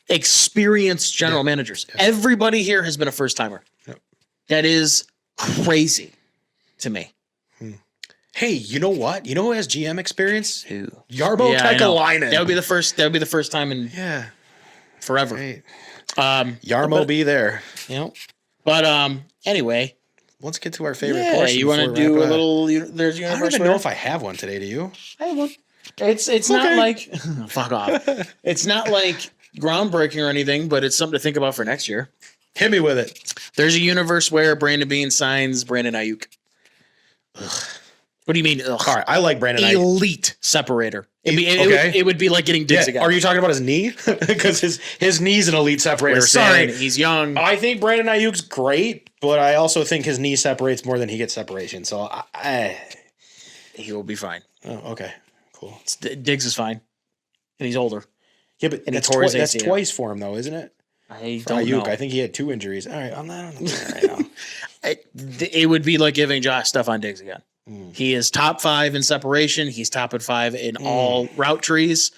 experienced general managers. Everybody here has been a first timer. Yep. That is crazy to me. Hey, you know what? You know who has GM experience? Who? Jarmo I know. Kekalainen. That would be the first. That would be the first time in Yeah. forever. Right. Yarmo Yarmo be there. You know. But anyway. Let's get to our favorite Yeah, portion. you want to before we do wrap a it up. little? There's I universe. don't even know if I have one today. Do you? I have one. It's not Okay. like fuck off. It's not like groundbreaking or anything, but it's something to think about for next year. Hit me with it. There's a universe where Brandon Beane signs Brandon Ayuk. What do you mean? Ugh. All right, I like Brandon Ayuk. Elite separator. Okay. It would be like getting digs again. Are you talking about his knee? Because his knee's an elite separator. Listen, Sorry. he's young. I think Brandon Ayuk's great, but I also think his knee separates more than he gets separation. So He will be fine. oh, okay, cool. Diggs is fine, and he's older. Yeah, but And he that's, tore his that's ACL. twice for him, though, isn't it? I For don't Ayuk, know. I think he had 2 injuries. All right, I'm not on the right now. It would be like giving Josh Stephon Diggs again. He is top 5 in separation. He's top 5 in all route trees.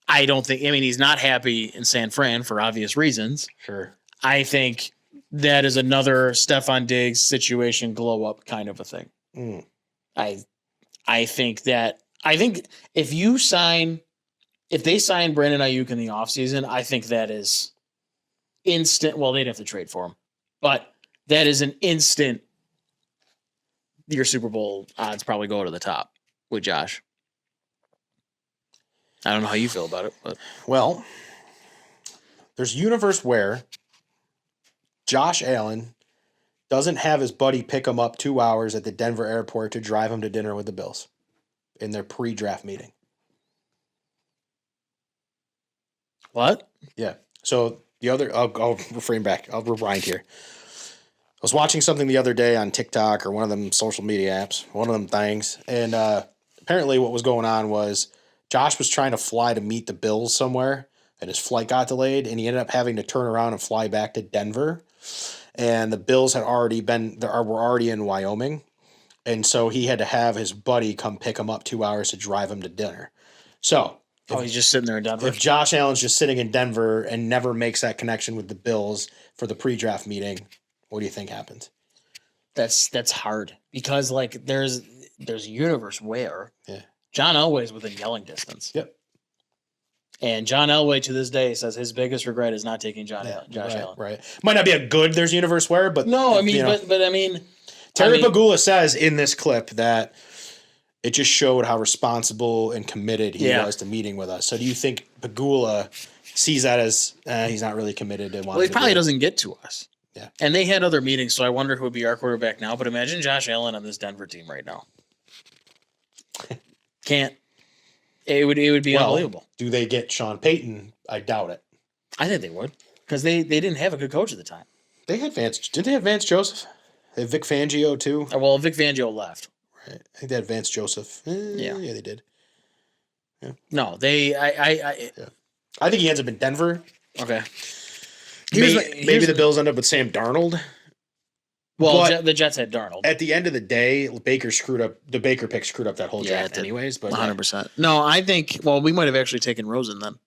I don't think. I mean, he's not happy in San Fran for obvious reasons. Sure. I think that is another Stephon Diggs situation glow up kind of a thing. Mm. I think if they sign Brandon Ayuk in the offseason, I think that is instant. Well, they'd have to trade for him, but that is an instant. Your Super Bowl odds probably go to the top with Josh. I don't know how you feel about it, but Well, there's a universe where Josh Allen doesn't have his buddy pick him up 2 hours at the Denver airport to drive him to dinner with the Bills in their pre-draft meeting. what? Yeah. So the other, I'll refrain back. I'll rewind here. I was watching something the other day on TikTok or one of them social media apps, one of them things, and apparently what was going on was Josh was trying to fly to meet the Bills somewhere, and his flight got delayed, and he ended up having to turn around and fly back to Denver. And the Bills had already were already in Wyoming, and so he had to have his buddy come pick him up 2 hours to drive him to dinner. So He's just sitting there in Denver. if Josh Allen's just sitting in Denver and never makes that connection with the Bills for the pre-draft meeting, what do you think happens? That's hard because like there's a universe where Yeah. John Elway's within yelling distance. Yep. And John Elway to this day says his biggest regret is not taking Josh Allen. Right. Might not be a good there's universe where, but No, I mean, but I mean, Terry Pagula says in this clip that it just showed how responsible and committed he was to meeting with us. So do you think Pagula sees that as he's not really committed and wants well, he probably doesn't get to us. Yeah. And they had other meetings, so I wonder who would be our quarterback now. But imagine Josh Allen on this Denver team right now. Can't. It would be unbelievable. Do they get Sean Payton? I doubt it. I think they would because they didn't have a good coach at the time. They had Vance. Did they have Vance Joseph? They had Vic Fangio too. Well, Vic Fangio left. Right. I think they had Vance Joseph. Yeah, they did. Yeah. No, they. I think he ends up in Denver. Okay. Maybe the Bills end up with Sam Darnold. Well, the Jets had Darnold. At the end of the day, Baker screwed up. The Baker pick screwed up that whole draft, anyways. But 100%. No, I think. Well, we might have actually taken Rosen then.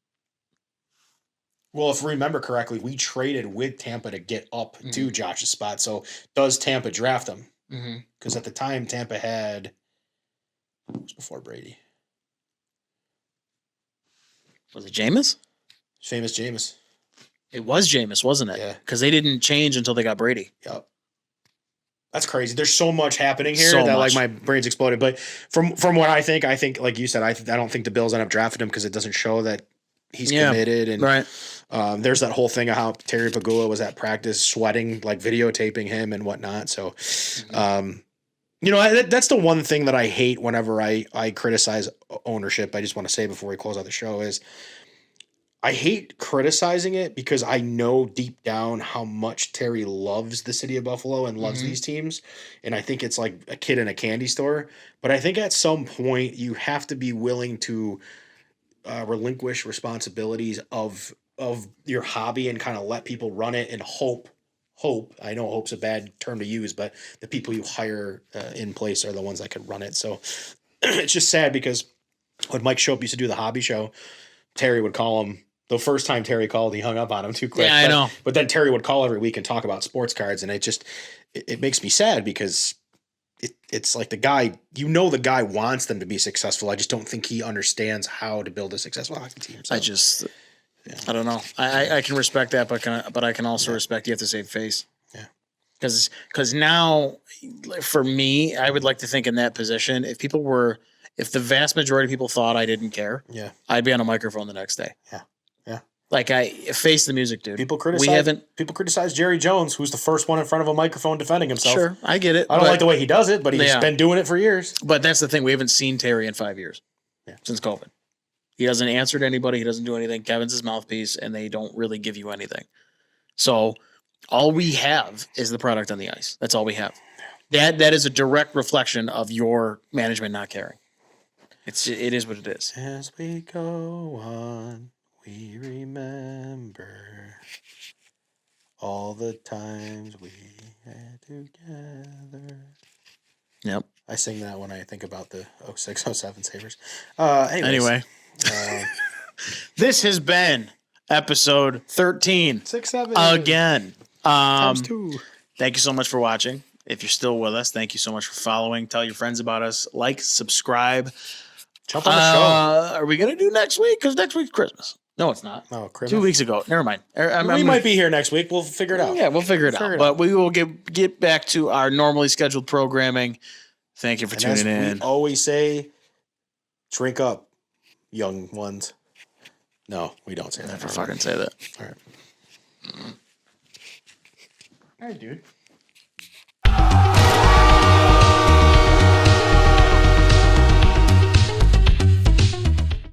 Well, if we remember correctly, we traded with Tampa to get up to Josh's spot. So does Tampa draft him? Because at the time, Tampa had. It was before Brady. Was it Jameis? Famous Jameis. It was Jameis, wasn't it? Yeah. Because they didn't change until they got Brady. Yep. That's crazy. There's so much happening here that like my brain's exploded. But from what I think like you said, I don't think the Bills end up drafting him because it doesn't show that he's committed. And right. There's that whole thing of how Terry Pagula was at practice sweating, like videotaping him and whatnot. So, that's the one thing that I hate whenever I criticize ownership. I just want to say before we close out the show is I hate criticizing it because I know deep down how much Terry loves the city of Buffalo and loves these teams. And I think it's like a kid in a candy store. But I think at some point you have to be willing to relinquish responsibilities of your hobby and kind of let people run it and hope. I know hope's a bad term to use, but the people you hire in place are the ones that can run it. So it's just sad because when Mike Shope used to do the hobby show, Terry would call him. The first time Terry called, he hung up on him too quick. Yeah, I know. But then Terry would call every week and talk about sports cards, and it makes me sad because it's like the guy wants them to be successful. I just don't think he understands how to build a successful hockey team. So, I don't know. I can respect that, but I can also respect you have to save face. Yeah. Because now, for me, I would like to think in that position, if the vast majority of people thought I didn't care, I'd be on a microphone the next day. Yeah. Like I face the music, dude. People criticize Jerry Jones, who's the first one in front of a microphone defending himself. Sure, I get it. I don't like the way he does it, but he's been doing it for years. But that's the thing. We haven't seen Terry in 5 years since COVID. He doesn't answer to anybody. He doesn't do anything. Kevin's his mouthpiece, and they don't really give you anything. So all we have is the product on the ice. That's all we have. That is a direct reflection of your management not caring. It is what it is. As we go on, we remember all the times we had together. Yep. I sing that when I think about the 06-07 Sabres. Anyway. This has been episode 13. 6-7. Again. Times 2. Thank you so much for watching. If you're still with us, thank you so much for following. Tell your friends about us. Like, subscribe. Jump on the show. Are we going to do next week? Because next week's Christmas. No, it's not. Oh, Christmas. 2 weeks ago. Never mind. We might be here next week. We'll figure it out. Yeah, we'll figure it out. But we will get back to our normally scheduled programming. Thank you for tuning in. We always say, drink up. young ones. No, we don't say that. Never fucking say that. All right. All right, dude.